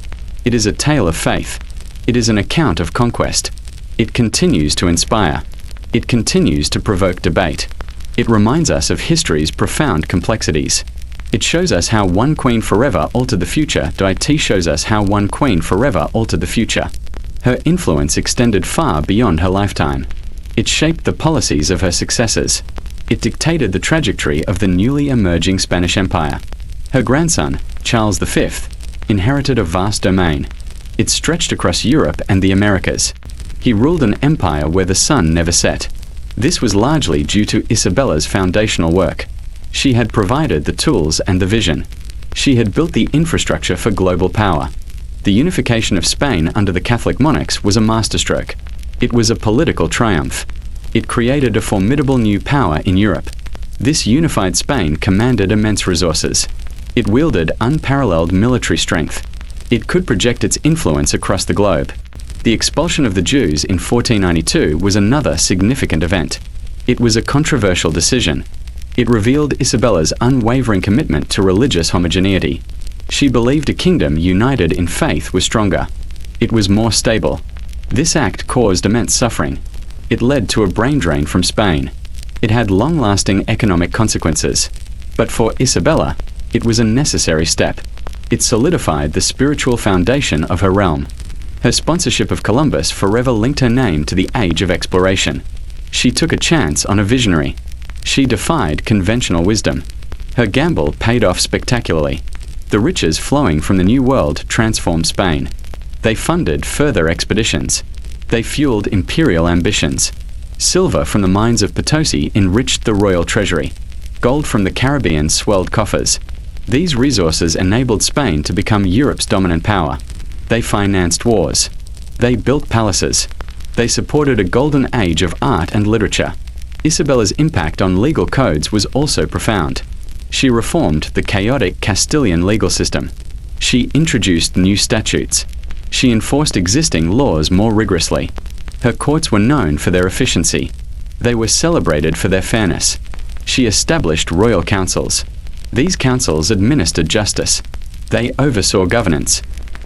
It is a tale of faith. It is an account of conquest. It continues to inspire. It continues to provoke debate. It reminds us of history's profound complexities. It shows us how one queen forever altered the future. It shows us how one queen forever altered the future. Her influence extended far beyond her lifetime. It shaped the policies of her successors. It dictated the trajectory of the newly emerging Spanish Empire. Her grandson, Charles V, inherited a vast domain. It stretched across Europe and the Americas. He ruled an empire where the sun never set. This was largely due to Isabella's foundational work. She had provided the tools and the vision. She had built the infrastructure for global power. The unification of Spain under the Catholic monarchs was a masterstroke. It was a political triumph. It created a formidable new power in Europe. This unified Spain commanded immense resources. It wielded unparalleled military strength. It could project its influence across the globe. The expulsion of the Jews in 1492 was another significant event. It was a controversial decision. It revealed Isabella's unwavering commitment to religious homogeneity. She believed a kingdom united in faith was stronger. It was more stable. This act caused immense suffering. It led to a brain drain from Spain. It had long-lasting economic consequences. But for Isabella, it was a necessary step. It solidified the spiritual foundation of her realm. Her sponsorship of Columbus forever linked her name to the age of exploration. She took a chance on a visionary. She defied conventional wisdom. Her gamble paid off spectacularly. The riches flowing from the New World transformed Spain. They funded further expeditions. They fueled imperial ambitions. Silver from the mines of Potosi enriched the royal treasury. Gold from the Caribbean swelled coffers. These resources enabled Spain to become Europe's dominant power. They financed wars. They built palaces. They supported a golden age of art and literature. Isabella's impact on legal codes was also profound. She reformed the chaotic Castilian legal system. She introduced new statutes. She enforced existing laws more rigorously. Her courts were known for their efficiency. They were celebrated for their fairness. She established royal councils. These councils administered justice. They oversaw governance.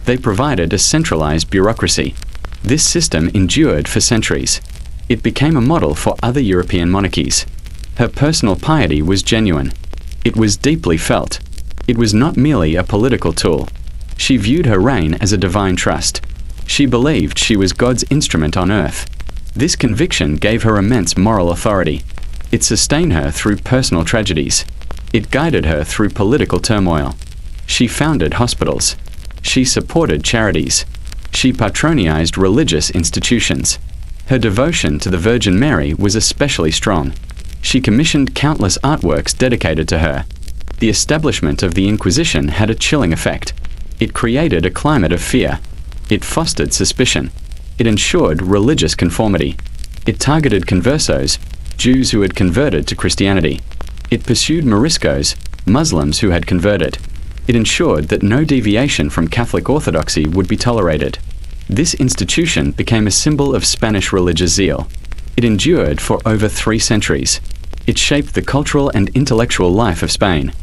They provided a centralized bureaucracy. This system endured for centuries. It became a model for other European monarchies. Her personal piety was genuine. It was deeply felt. It was not merely a political tool. She viewed her reign as a divine trust. She believed she was God's instrument on earth. This conviction gave her immense moral authority. It sustained her through personal tragedies. It guided her through political turmoil. She founded hospitals. She supported charities. She patronized religious institutions. Her devotion to the Virgin Mary was especially strong. She commissioned countless artworks dedicated to her. The establishment of the Inquisition had a chilling effect. It created a climate of fear. It fostered suspicion. It ensured religious conformity. It targeted conversos, Jews who had converted to Christianity. It pursued Moriscos, Muslims who had converted. It ensured that no deviation from Catholic orthodoxy would be tolerated. This institution became a symbol of Spanish religious zeal. It endured for over 3 centuries. It shaped the cultural and intellectual life of Spain.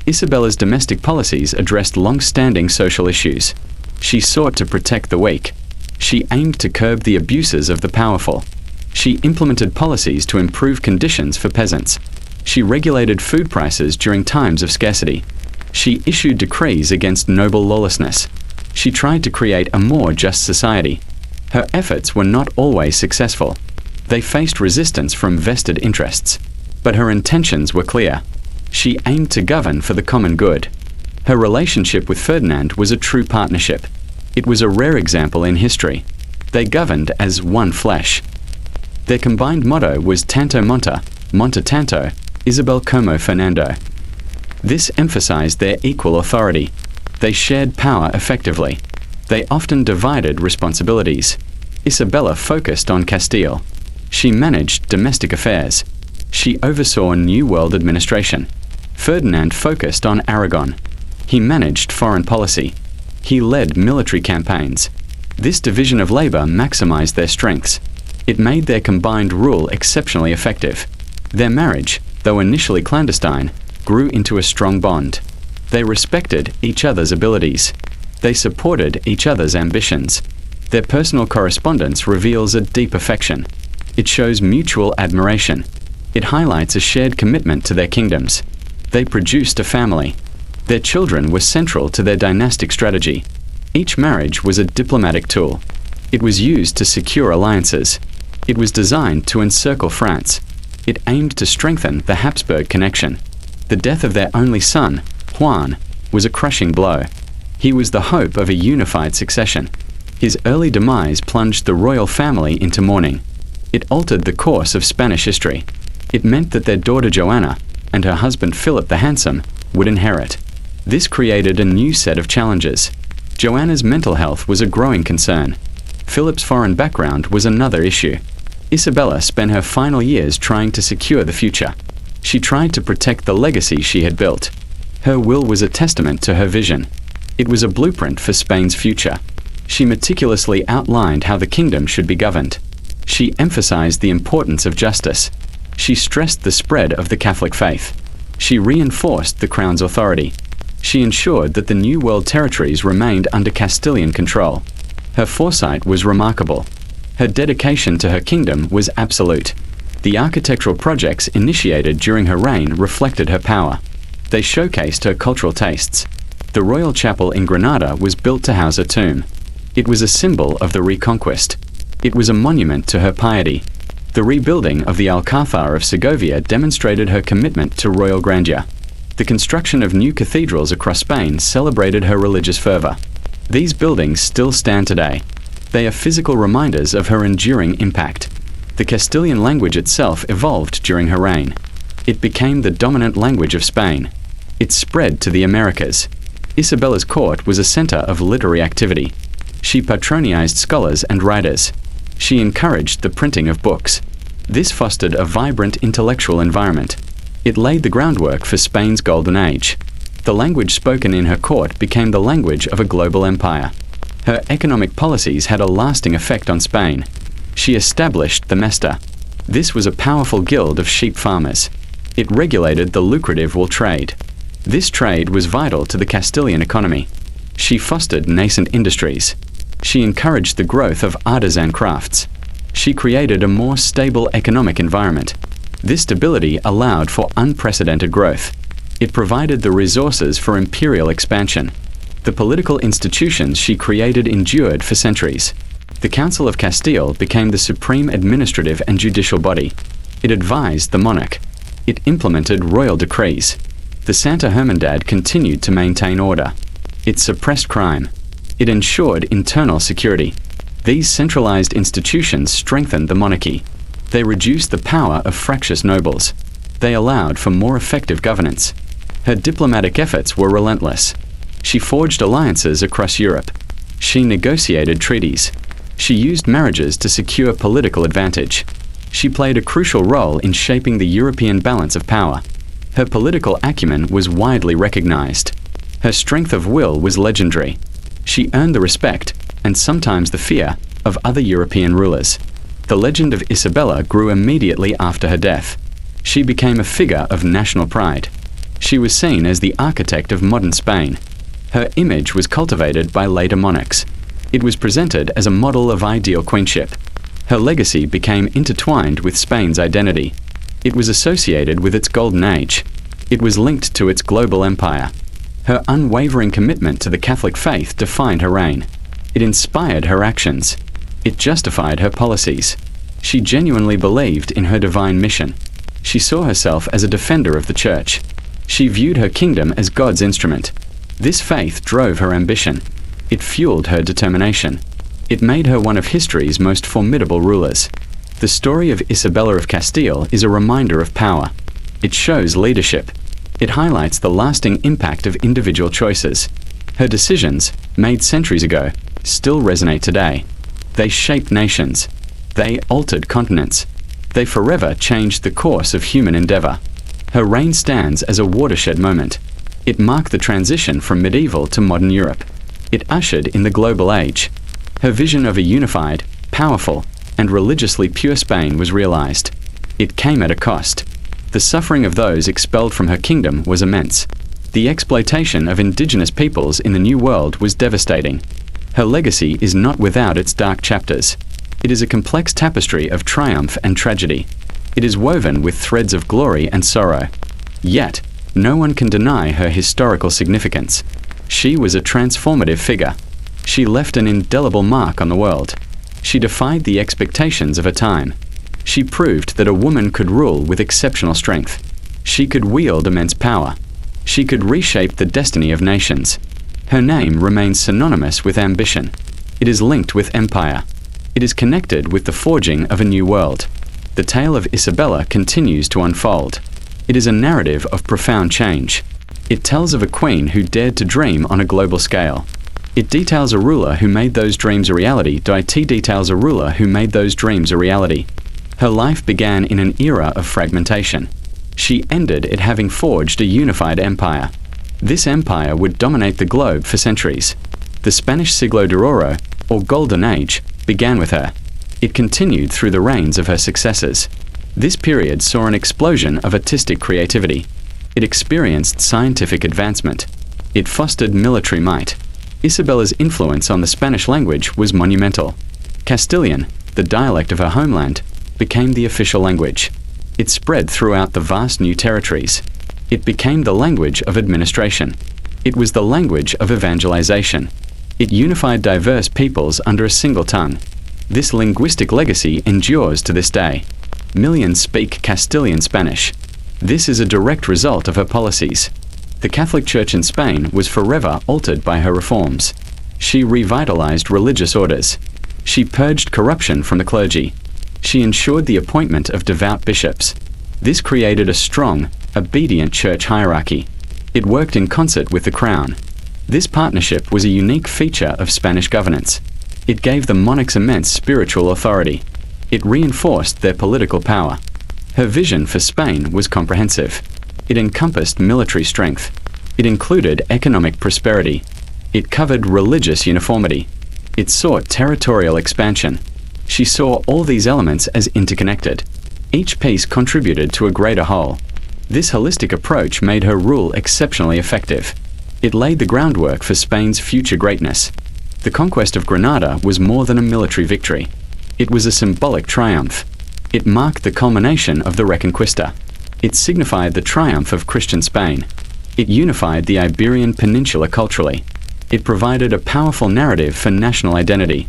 Isabella's domestic policies addressed long-standing social issues. She sought to protect the weak. She aimed to curb the abuses of the powerful. She implemented policies to improve conditions for peasants. She regulated food prices during times of scarcity. She issued decrees against noble lawlessness. She tried to create a more just society. Her efforts were not always successful. They faced resistance from vested interests. But her intentions were clear. She aimed to govern for the common good. Her relationship with Ferdinand was a true partnership. It was a rare example in history. They governed as one flesh. Their combined motto was Tanto Monta, Monta Tanto, Isabel como Fernando. This emphasized their equal authority. They shared power effectively. They often divided responsibilities. Isabella focused on Castile. She managed domestic affairs. She oversaw New World administration. Ferdinand focused on Aragon. He managed foreign policy. He led military campaigns. This division of labor maximized their strengths. It made their combined rule exceptionally effective. Their marriage, though initially clandestine, grew into a strong bond. They respected each other's abilities. They supported each other's ambitions. Their personal correspondence reveals a deep affection. It shows mutual admiration. It highlights a shared commitment to their kingdoms. They produced a family. Their children were central to their dynastic strategy. Each marriage was a diplomatic tool. It was used to secure alliances. It was designed to encircle France. It aimed to strengthen the Habsburg connection. The death of their only son, Juan, was a crushing blow. He was the hope of a unified succession. His early demise plunged the royal family into mourning. It altered the course of Spanish history. It meant that their daughter Joanna and her husband Philip the Handsome would inherit. This created a new set of challenges. Joanna's mental health was a growing concern. Philip's foreign background was another issue. Isabella spent her final years trying to secure the future. She tried to protect the legacy she had built. Her will was a testament to her vision. It was a blueprint for Spain's future. She meticulously outlined how the kingdom should be governed. She emphasized the importance of justice. She stressed the spread of the Catholic faith. She reinforced the crown's authority. She ensured that the New World territories remained under Castilian control. Her foresight was remarkable. Her dedication to her kingdom was absolute. The architectural projects initiated during her reign reflected her power. They showcased her cultural tastes. The royal chapel in Granada was built to house her tomb. It was a symbol of the reconquest. It was a monument to her piety. The rebuilding of the Alcázar of Segovia demonstrated her commitment to royal grandeur. The construction of new cathedrals across Spain celebrated her religious fervor. These buildings still stand today. They are physical reminders of her enduring impact. The Castilian language itself evolved during her reign. It became the dominant language of Spain. It spread to the Americas. Isabella's court was a center of literary activity. She patronized scholars and writers. She encouraged the printing of books. This fostered a vibrant intellectual environment. It laid the groundwork for Spain's golden age. The language spoken in her court became the language of a global empire. Her economic policies had a lasting effect on Spain. She established the Mesta. This was a powerful guild of sheep farmers. It regulated the lucrative wool trade. This trade was vital to the Castilian economy. She fostered nascent industries. She encouraged the growth of artisan crafts. She created a more stable economic environment. This stability allowed for unprecedented growth. It provided the resources for imperial expansion. The political institutions she created endured for centuries. The Council of Castile became the supreme administrative and judicial body. It advised the monarch. It implemented royal decrees. The Santa Hermandad continued to maintain order. It suppressed crime. It ensured internal security. These centralized institutions strengthened the monarchy. They reduced the power of fractious nobles. They allowed for more effective governance. Her diplomatic efforts were relentless. She forged alliances across Europe. She negotiated treaties. She used marriages to secure political advantage. She played a crucial role in shaping the European balance of power. Her political acumen was widely recognized. Her strength of will was legendary. She earned the respect, and sometimes the fear, of other European rulers. The legend of Isabella grew immediately after her death. She became a figure of national pride. She was seen as the architect of modern Spain. Her image was cultivated by later monarchs. It was presented as a model of ideal queenship. Her legacy became intertwined with Spain's identity. It was associated with its golden age. It was linked to its global empire. Her unwavering commitment to the Catholic faith defined her reign. It inspired her actions. It justified her policies. She genuinely believed in her divine mission. She saw herself as a defender of the Church. She viewed her kingdom as God's instrument. This faith drove her ambition. It fueled her determination. It made her one of history's most formidable rulers. The story of Isabella of Castile is a reminder of power. It shows leadership. It highlights the lasting impact of individual choices. Her decisions, made centuries ago, still resonate today. They shaped nations. They altered continents. They forever changed the course of human endeavor. Her reign stands as a watershed moment. It marked the transition from medieval to modern Europe. It ushered in the global age. Her vision of a unified, powerful, and religiously pure Spain was realized. It came at a cost. The suffering of those expelled from her kingdom was immense. The exploitation of indigenous peoples in the New World was devastating. Her legacy is not without its dark chapters. It is a complex tapestry of triumph and tragedy. It is woven with threads of glory and sorrow. Yet, no one can deny her historical significance. She was a transformative figure. She left an indelible mark on the world. She defied the expectations of her time. She proved that a woman could rule with exceptional strength. She could wield immense power. She could reshape the destiny of nations. Her name remains synonymous with ambition. It is linked with empire. It is connected with the forging of a new world. The tale of Isabella continues to unfold. It is a narrative of profound change. It tells of a queen who dared to dream on a global scale. It details a ruler who made those dreams a reality. It details a ruler who made those dreams a reality. Her life began in an era of fragmentation. She ended it having forged a unified empire. This empire would dominate the globe for centuries. The Spanish Siglo de Oro, or Golden Age, began with her. It continued through the reigns of her successors. This period saw an explosion of artistic creativity. It experienced scientific advancement. It fostered military might. Isabella's influence on the Spanish language was monumental. Castilian, the dialect of her homeland, became the official language. It spread throughout the vast new territories. It became the language of administration. It was the language of evangelization. It unified diverse peoples under a single tongue. This linguistic legacy endures to this day. Millions speak Castilian Spanish. This is a direct result of her policies. The Catholic Church in Spain was forever altered by her reforms. She revitalized religious orders. She purged corruption from the clergy. She ensured the appointment of devout bishops. This created a strong, obedient church hierarchy. It worked in concert with the crown. This partnership was a unique feature of Spanish governance. It gave the monarchs immense spiritual authority. It reinforced their political power. Her vision for Spain was comprehensive. It encompassed military strength. It included economic prosperity. It covered religious uniformity. It sought territorial expansion. She saw all these elements as interconnected. Each piece contributed to a greater whole. This holistic approach made her rule exceptionally effective. It laid the groundwork for Spain's future greatness. The conquest of Granada was more than a military victory. It was a symbolic triumph. It marked the culmination of the Reconquista. It signified the triumph of Christian Spain. It unified the Iberian Peninsula culturally. It provided a powerful narrative for national identity.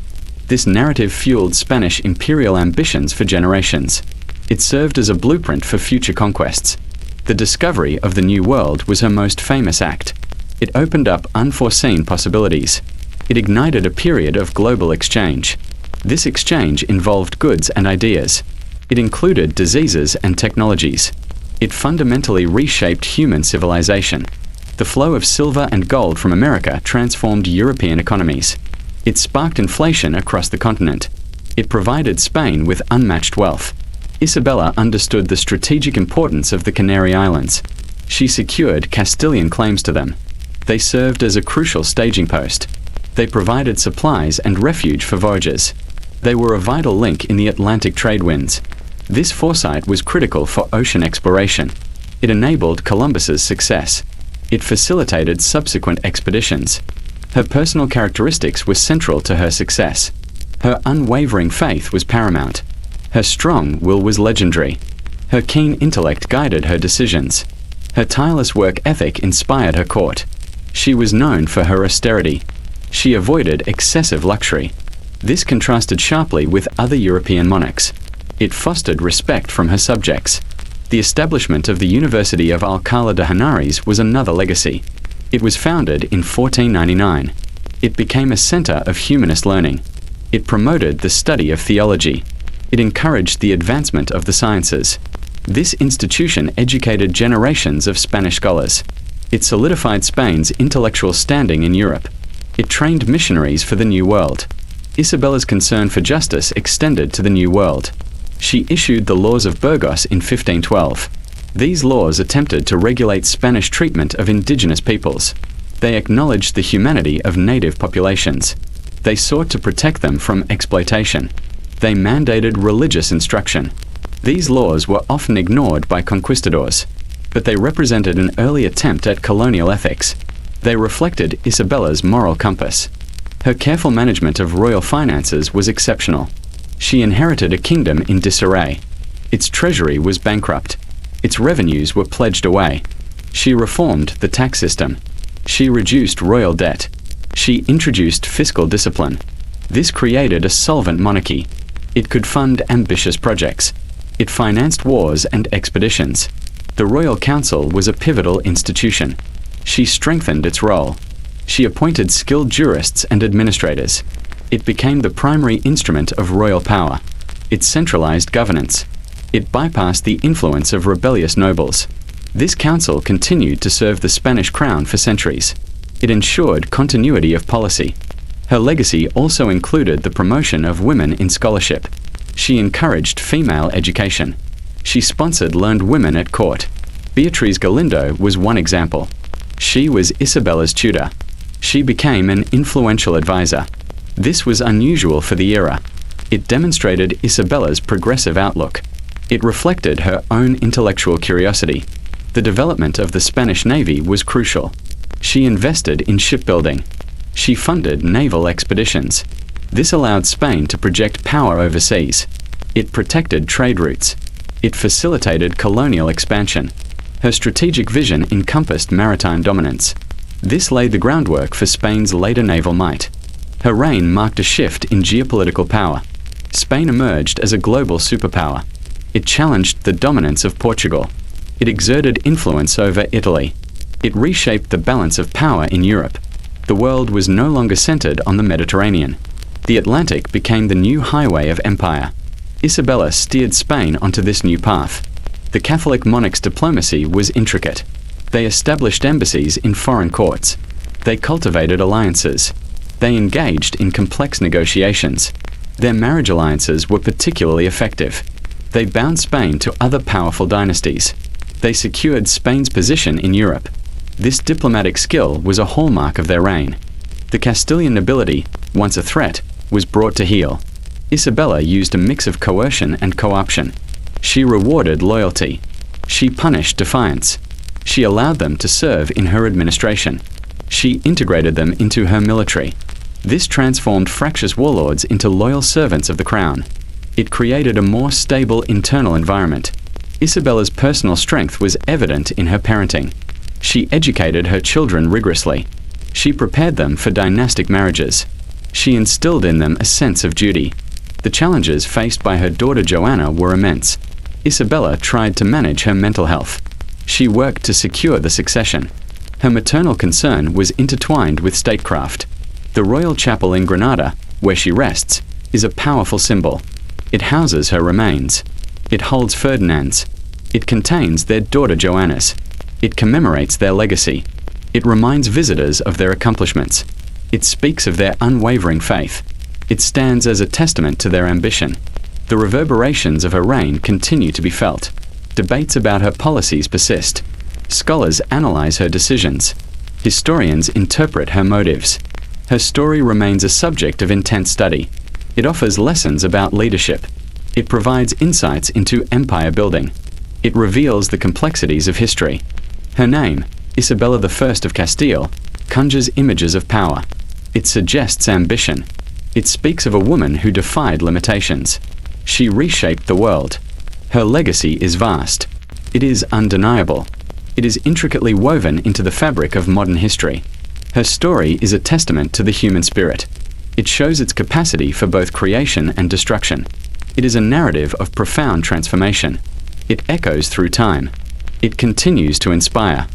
This narrative fueled Spanish imperial ambitions for generations. It served as a blueprint for future conquests. The discovery of the New World was her most famous act. It opened up unforeseen possibilities. It ignited a period of global exchange. This exchange involved goods and ideas. It included diseases and technologies. It fundamentally reshaped human civilization. The flow of silver and gold from America transformed European economies. It sparked inflation across the continent. It provided Spain with unmatched wealth. Isabella understood the strategic importance of the Canary Islands. She secured Castilian claims to them. They served as a crucial staging post. They provided supplies and refuge for voyages. They were a vital link in the Atlantic trade winds. This foresight was critical for ocean exploration. It enabled Columbus's success. It facilitated subsequent expeditions. Her personal characteristics were central to her success. Her unwavering faith was paramount. Her strong will was legendary. Her keen intellect guided her decisions. Her tireless work ethic inspired her court. She was known for her austerity. She avoided excessive luxury. This contrasted sharply with other European monarchs. It fostered respect from her subjects. The establishment of the University of Alcalá de Henares was another legacy. It was founded in 1499. It became a center of humanist learning. It promoted the study of theology. It encouraged the advancement of the sciences. This institution educated generations of Spanish scholars. It solidified Spain's intellectual standing in Europe. It trained missionaries for the New World. Isabella's concern for justice extended to the New World. She issued the Laws of Burgos in 1512. These laws attempted to regulate Spanish treatment of indigenous peoples. They acknowledged the humanity of native populations. They sought to protect them from exploitation. They mandated religious instruction. These laws were often ignored by conquistadors, but they represented an early attempt at colonial ethics. They reflected Isabella's moral compass. Her careful management of royal finances was exceptional. She inherited a kingdom in disarray. Its treasury was bankrupt. Its revenues were pledged away. She reformed the tax system. She reduced royal debt. She introduced fiscal discipline. This created a solvent monarchy. It could fund ambitious projects. It financed wars and expeditions. The Royal Council was a pivotal institution. She strengthened its role. She appointed skilled jurists and administrators. It became the primary instrument of royal power. It centralized governance. It bypassed the influence of rebellious nobles. This council continued to serve the Spanish crown for centuries. It ensured continuity of policy. Her legacy also included the promotion of women in scholarship. She encouraged female education. She sponsored learned women at court. Beatriz Galindo was one example. She was Isabella's tutor. She became an influential advisor. This was unusual for the era. It demonstrated Isabella's progressive outlook. It reflected her own intellectual curiosity. The development of the Spanish Navy was crucial. She invested in shipbuilding. She funded naval expeditions. This allowed Spain to project power overseas. It protected trade routes. It facilitated colonial expansion. Her strategic vision encompassed maritime dominance. This laid the groundwork for Spain's later naval might. Her reign marked a shift in geopolitical power. Spain emerged as a global superpower. It challenged the dominance of Portugal. It exerted influence over Italy. It reshaped the balance of power in Europe. The world was no longer centered on the Mediterranean. The Atlantic became the new highway of empire. Isabella steered Spain onto this new path. The Catholic monarch's diplomacy was intricate. They established embassies in foreign courts. They cultivated alliances. They engaged in complex negotiations. Their marriage alliances were particularly effective. They bound Spain to other powerful dynasties. They secured Spain's position in Europe. This diplomatic skill was a hallmark of their reign. The Castilian nobility, once a threat, was brought to heel. Isabella used a mix of coercion and co-option. She rewarded loyalty. She punished defiance. She allowed them to serve in her administration. She integrated them into her military. This transformed fractious warlords into loyal servants of the crown. It created a more stable internal environment. Isabella's personal strength was evident in her parenting. She educated her children rigorously. She prepared them for dynastic marriages. She instilled in them a sense of duty. The challenges faced by her daughter Joanna were immense. Isabella tried to manage her mental health. She worked to secure the succession. Her maternal concern was intertwined with statecraft. The royal chapel in Granada, where she rests, is a powerful symbol. It houses her remains. It holds Ferdinand's. It contains their daughter Joanna's. It commemorates their legacy. It reminds visitors of their accomplishments. It speaks of their unwavering faith. It stands as a testament to their ambition. The reverberations of her reign continue to be felt. Debates about her policies persist. Scholars analyze her decisions. Historians interpret her motives. Her story remains a subject of intense study. It offers lessons about leadership. It provides insights into empire building. It reveals the complexities of history. Her name, Isabella of Castile, conjures images of power. It suggests ambition. It speaks of a woman who defied limitations. She reshaped the world. Her legacy is vast. It is undeniable. It is intricately woven into the fabric of modern history. Her story is a testament to the human spirit. It shows its capacity for both creation and destruction. It is a narrative of profound transformation. It echoes through time. It continues to inspire.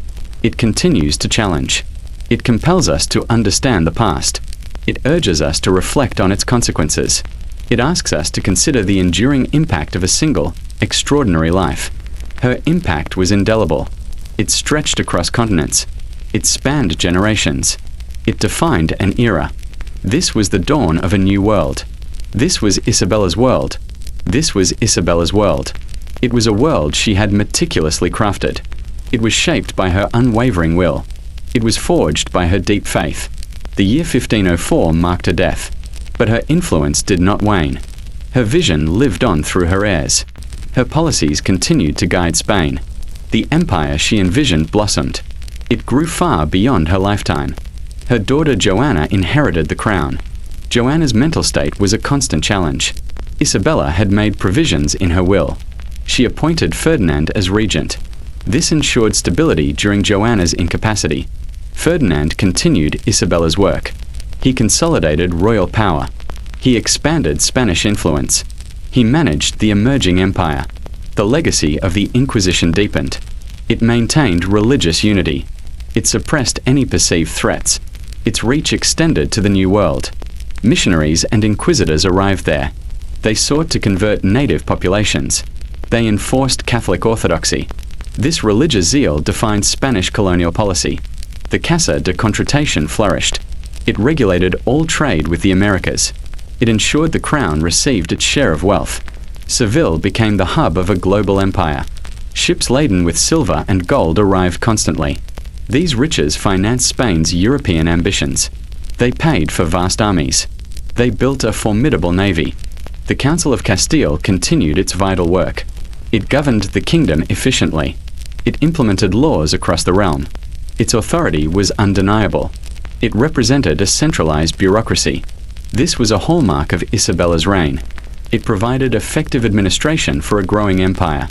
It continues to challenge. It compels us to understand the past. It urges us to reflect on its consequences. It asks us to consider the enduring impact of a single, extraordinary life. Her impact was indelible. It stretched across continents. It spanned generations. It defined an era. This was the dawn of a new world. This was Isabella's world. This was Isabella's world. It was a world she had meticulously crafted. It was shaped by her unwavering will. It was forged by her deep faith. The year 1504 marked her death, but her influence did not wane. Her vision lived on through her heirs. Her policies continued to guide Spain. The empire she envisioned blossomed. It grew far beyond her lifetime. Her daughter Joanna inherited the crown. Joanna's mental state was a constant challenge. Isabella had made provisions in her will. She appointed Ferdinand as regent. This ensured stability during Joanna's incapacity. Ferdinand continued Isabella's work. He consolidated royal power. He expanded Spanish influence. He managed the emerging empire. The legacy of the Inquisition deepened. It maintained religious unity. It suppressed any perceived threats. Its reach extended to the New World. Missionaries and inquisitors arrived there. They sought to convert native populations. They enforced Catholic orthodoxy. This religious zeal defined Spanish colonial policy. The Casa de Contratación flourished. It regulated all trade with the Americas. It ensured the crown received its share of wealth. Seville became the hub of a global empire. Ships laden with silver and gold arrived constantly. These riches financed Spain's European ambitions. They paid for vast armies. They built a formidable navy. The Council of Castile continued its vital work. It governed the kingdom efficiently. It implemented laws across the realm. Its authority was undeniable. It represented a centralized bureaucracy. This was a hallmark of Isabella's reign. It provided effective administration for a growing empire.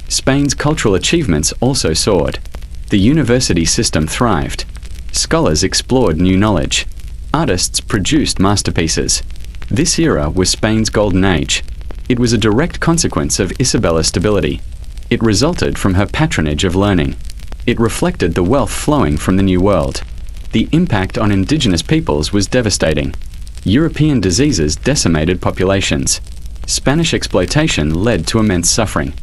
Spain's cultural achievements also soared. The university system thrived. Scholars explored new knowledge. Artists produced masterpieces. This era was Spain's golden age. It was a direct consequence of Isabella's stability. It resulted from her patronage of learning. It reflected the wealth flowing from the New World. The impact on indigenous peoples was devastating. European diseases decimated populations. Spanish exploitation led to immense suffering.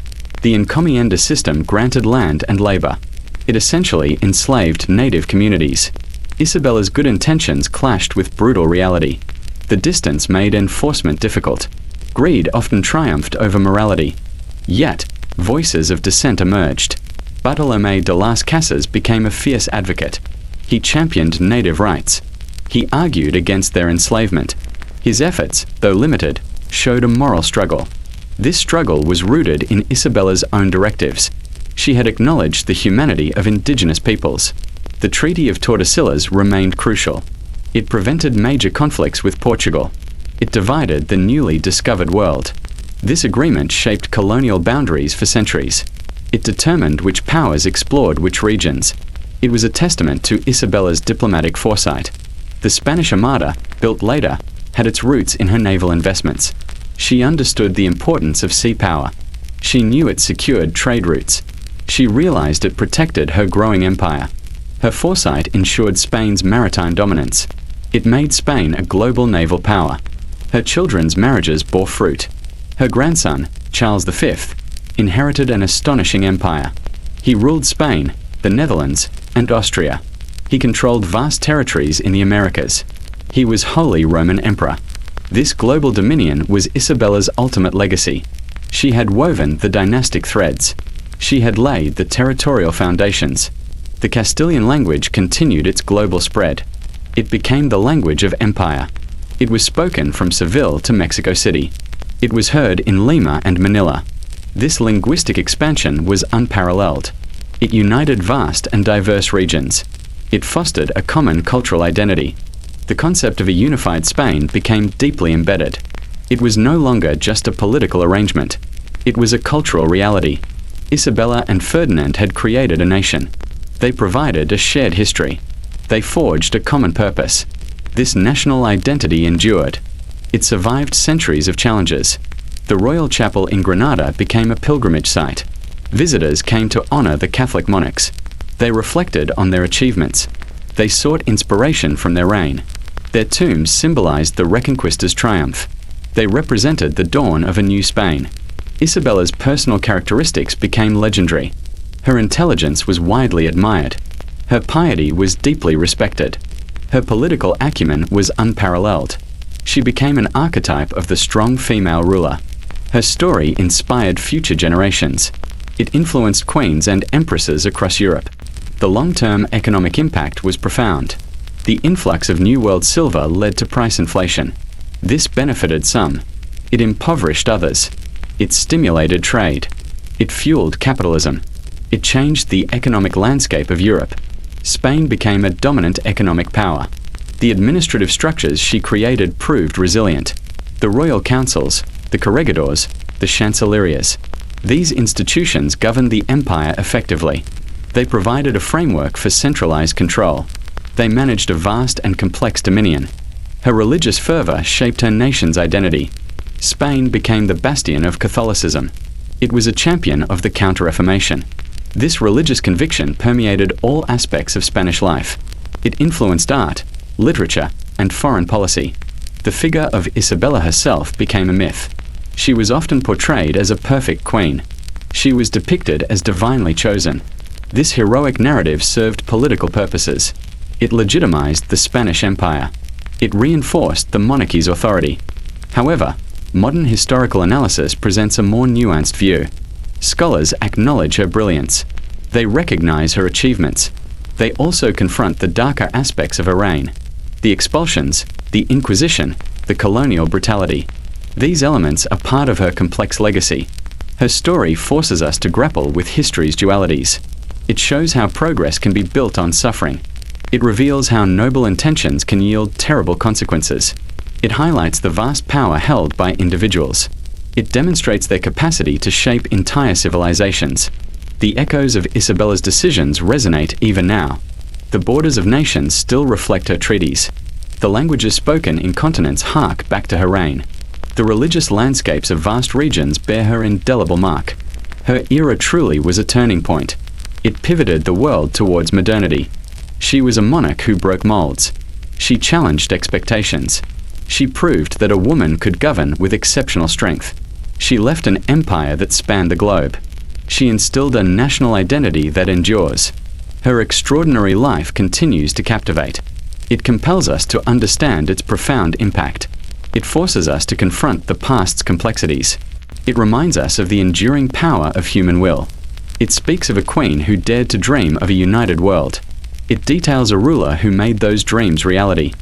The encomienda system granted land and labor. It essentially enslaved native communities. Isabella's good intentions clashed with brutal reality. The distance made enforcement difficult. Greed often triumphed over morality. Yet, voices of dissent emerged. Bartolomé de las Casas became a fierce advocate. He championed native rights. He argued against their enslavement. His efforts, though limited, showed a moral struggle. This struggle was rooted in Isabella's own directives. She had acknowledged the humanity of indigenous peoples. The Treaty of Tordesillas remained crucial. It prevented major conflicts with Portugal. It divided the newly discovered world. This agreement shaped colonial boundaries for centuries. It determined which powers explored which regions. It was a testament to Isabella's diplomatic foresight. The Spanish Armada, built later, had its roots in her naval investments. She understood the importance of sea power. She knew it secured trade routes. She realized it protected her growing empire. Her foresight ensured Spain's maritime dominance. It made Spain a global naval power. Her children's marriages bore fruit. Her grandson, Charles V, inherited an astonishing empire. He ruled Spain, the Netherlands, and Austria. He controlled vast territories in the Americas. He was Holy Roman Emperor. This global dominion was Isabella's ultimate legacy. She had woven the dynastic threads. She had laid the territorial foundations. The Castilian language continued its global spread. It became the language of empire. It was spoken from Seville to Mexico City. It was heard in Lima and Manila. This linguistic expansion was unparalleled. It united vast and diverse regions. It fostered a common cultural identity. The concept of a unified Spain became deeply embedded. It was no longer just a political arrangement. It was a cultural reality. Isabella and Ferdinand had created a nation. They provided a shared history. They forged a common purpose. This national identity endured. It survived centuries of challenges. The royal chapel in Granada became a pilgrimage site. Visitors came to honor the Catholic monarchs. They reflected on their achievements. They sought inspiration from their reign. Their tombs symbolized the Reconquist's triumph. They represented the dawn of a new Spain. Isabella's personal characteristics became legendary. Her intelligence was widely admired. Her piety was deeply respected. Her political acumen was unparalleled. She became an archetype of the strong female ruler. Her story inspired future generations. It influenced queens and empresses across Europe. The long-term economic impact was profound. The influx of New World silver led to price inflation. This benefited some. It impoverished others. It stimulated trade. It fueled capitalism. It changed the economic landscape of Europe. Spain became a dominant economic power. The administrative structures she created proved resilient. The royal councils, the corregidors, the chancilleries. These institutions governed the empire effectively. They provided a framework for centralized control. They managed a vast and complex dominion. Her religious fervor shaped her nation's identity. Spain became the bastion of Catholicism. It was a champion of the Counter-Reformation. This religious conviction permeated all aspects of Spanish life. It influenced art, literature, and foreign policy. The figure of Isabella herself became a myth. She was often portrayed as a perfect queen. She was depicted as divinely chosen. This heroic narrative served political purposes. It legitimized the Spanish Empire. It reinforced the monarchy's authority. However, modern historical analysis presents a more nuanced view. Scholars acknowledge her brilliance. They recognize her achievements. They also confront the darker aspects of her reign. The expulsions, the Inquisition, the colonial brutality. These elements are part of her complex legacy. Her story forces us to grapple with history's dualities. It shows how progress can be built on suffering. It reveals how noble intentions can yield terrible consequences. It highlights the vast power held by individuals. It demonstrates their capacity to shape entire civilizations. The echoes of Isabella's decisions resonate even now. The borders of nations still reflect her treaties. The languages spoken in continents hark back to her reign. The religious landscapes of vast regions bear her indelible mark. Her era truly was a turning point. It pivoted the world towards modernity. She was a monarch who broke molds. She challenged expectations. She proved that a woman could govern with exceptional strength. She left an empire that spanned the globe. She instilled a national identity that endures. Her extraordinary life continues to captivate. It compels us to understand its profound impact. It forces us to confront the past's complexities. It reminds us of the enduring power of human will. It speaks of a queen who dared to dream of a united world. It details a ruler who made those dreams reality.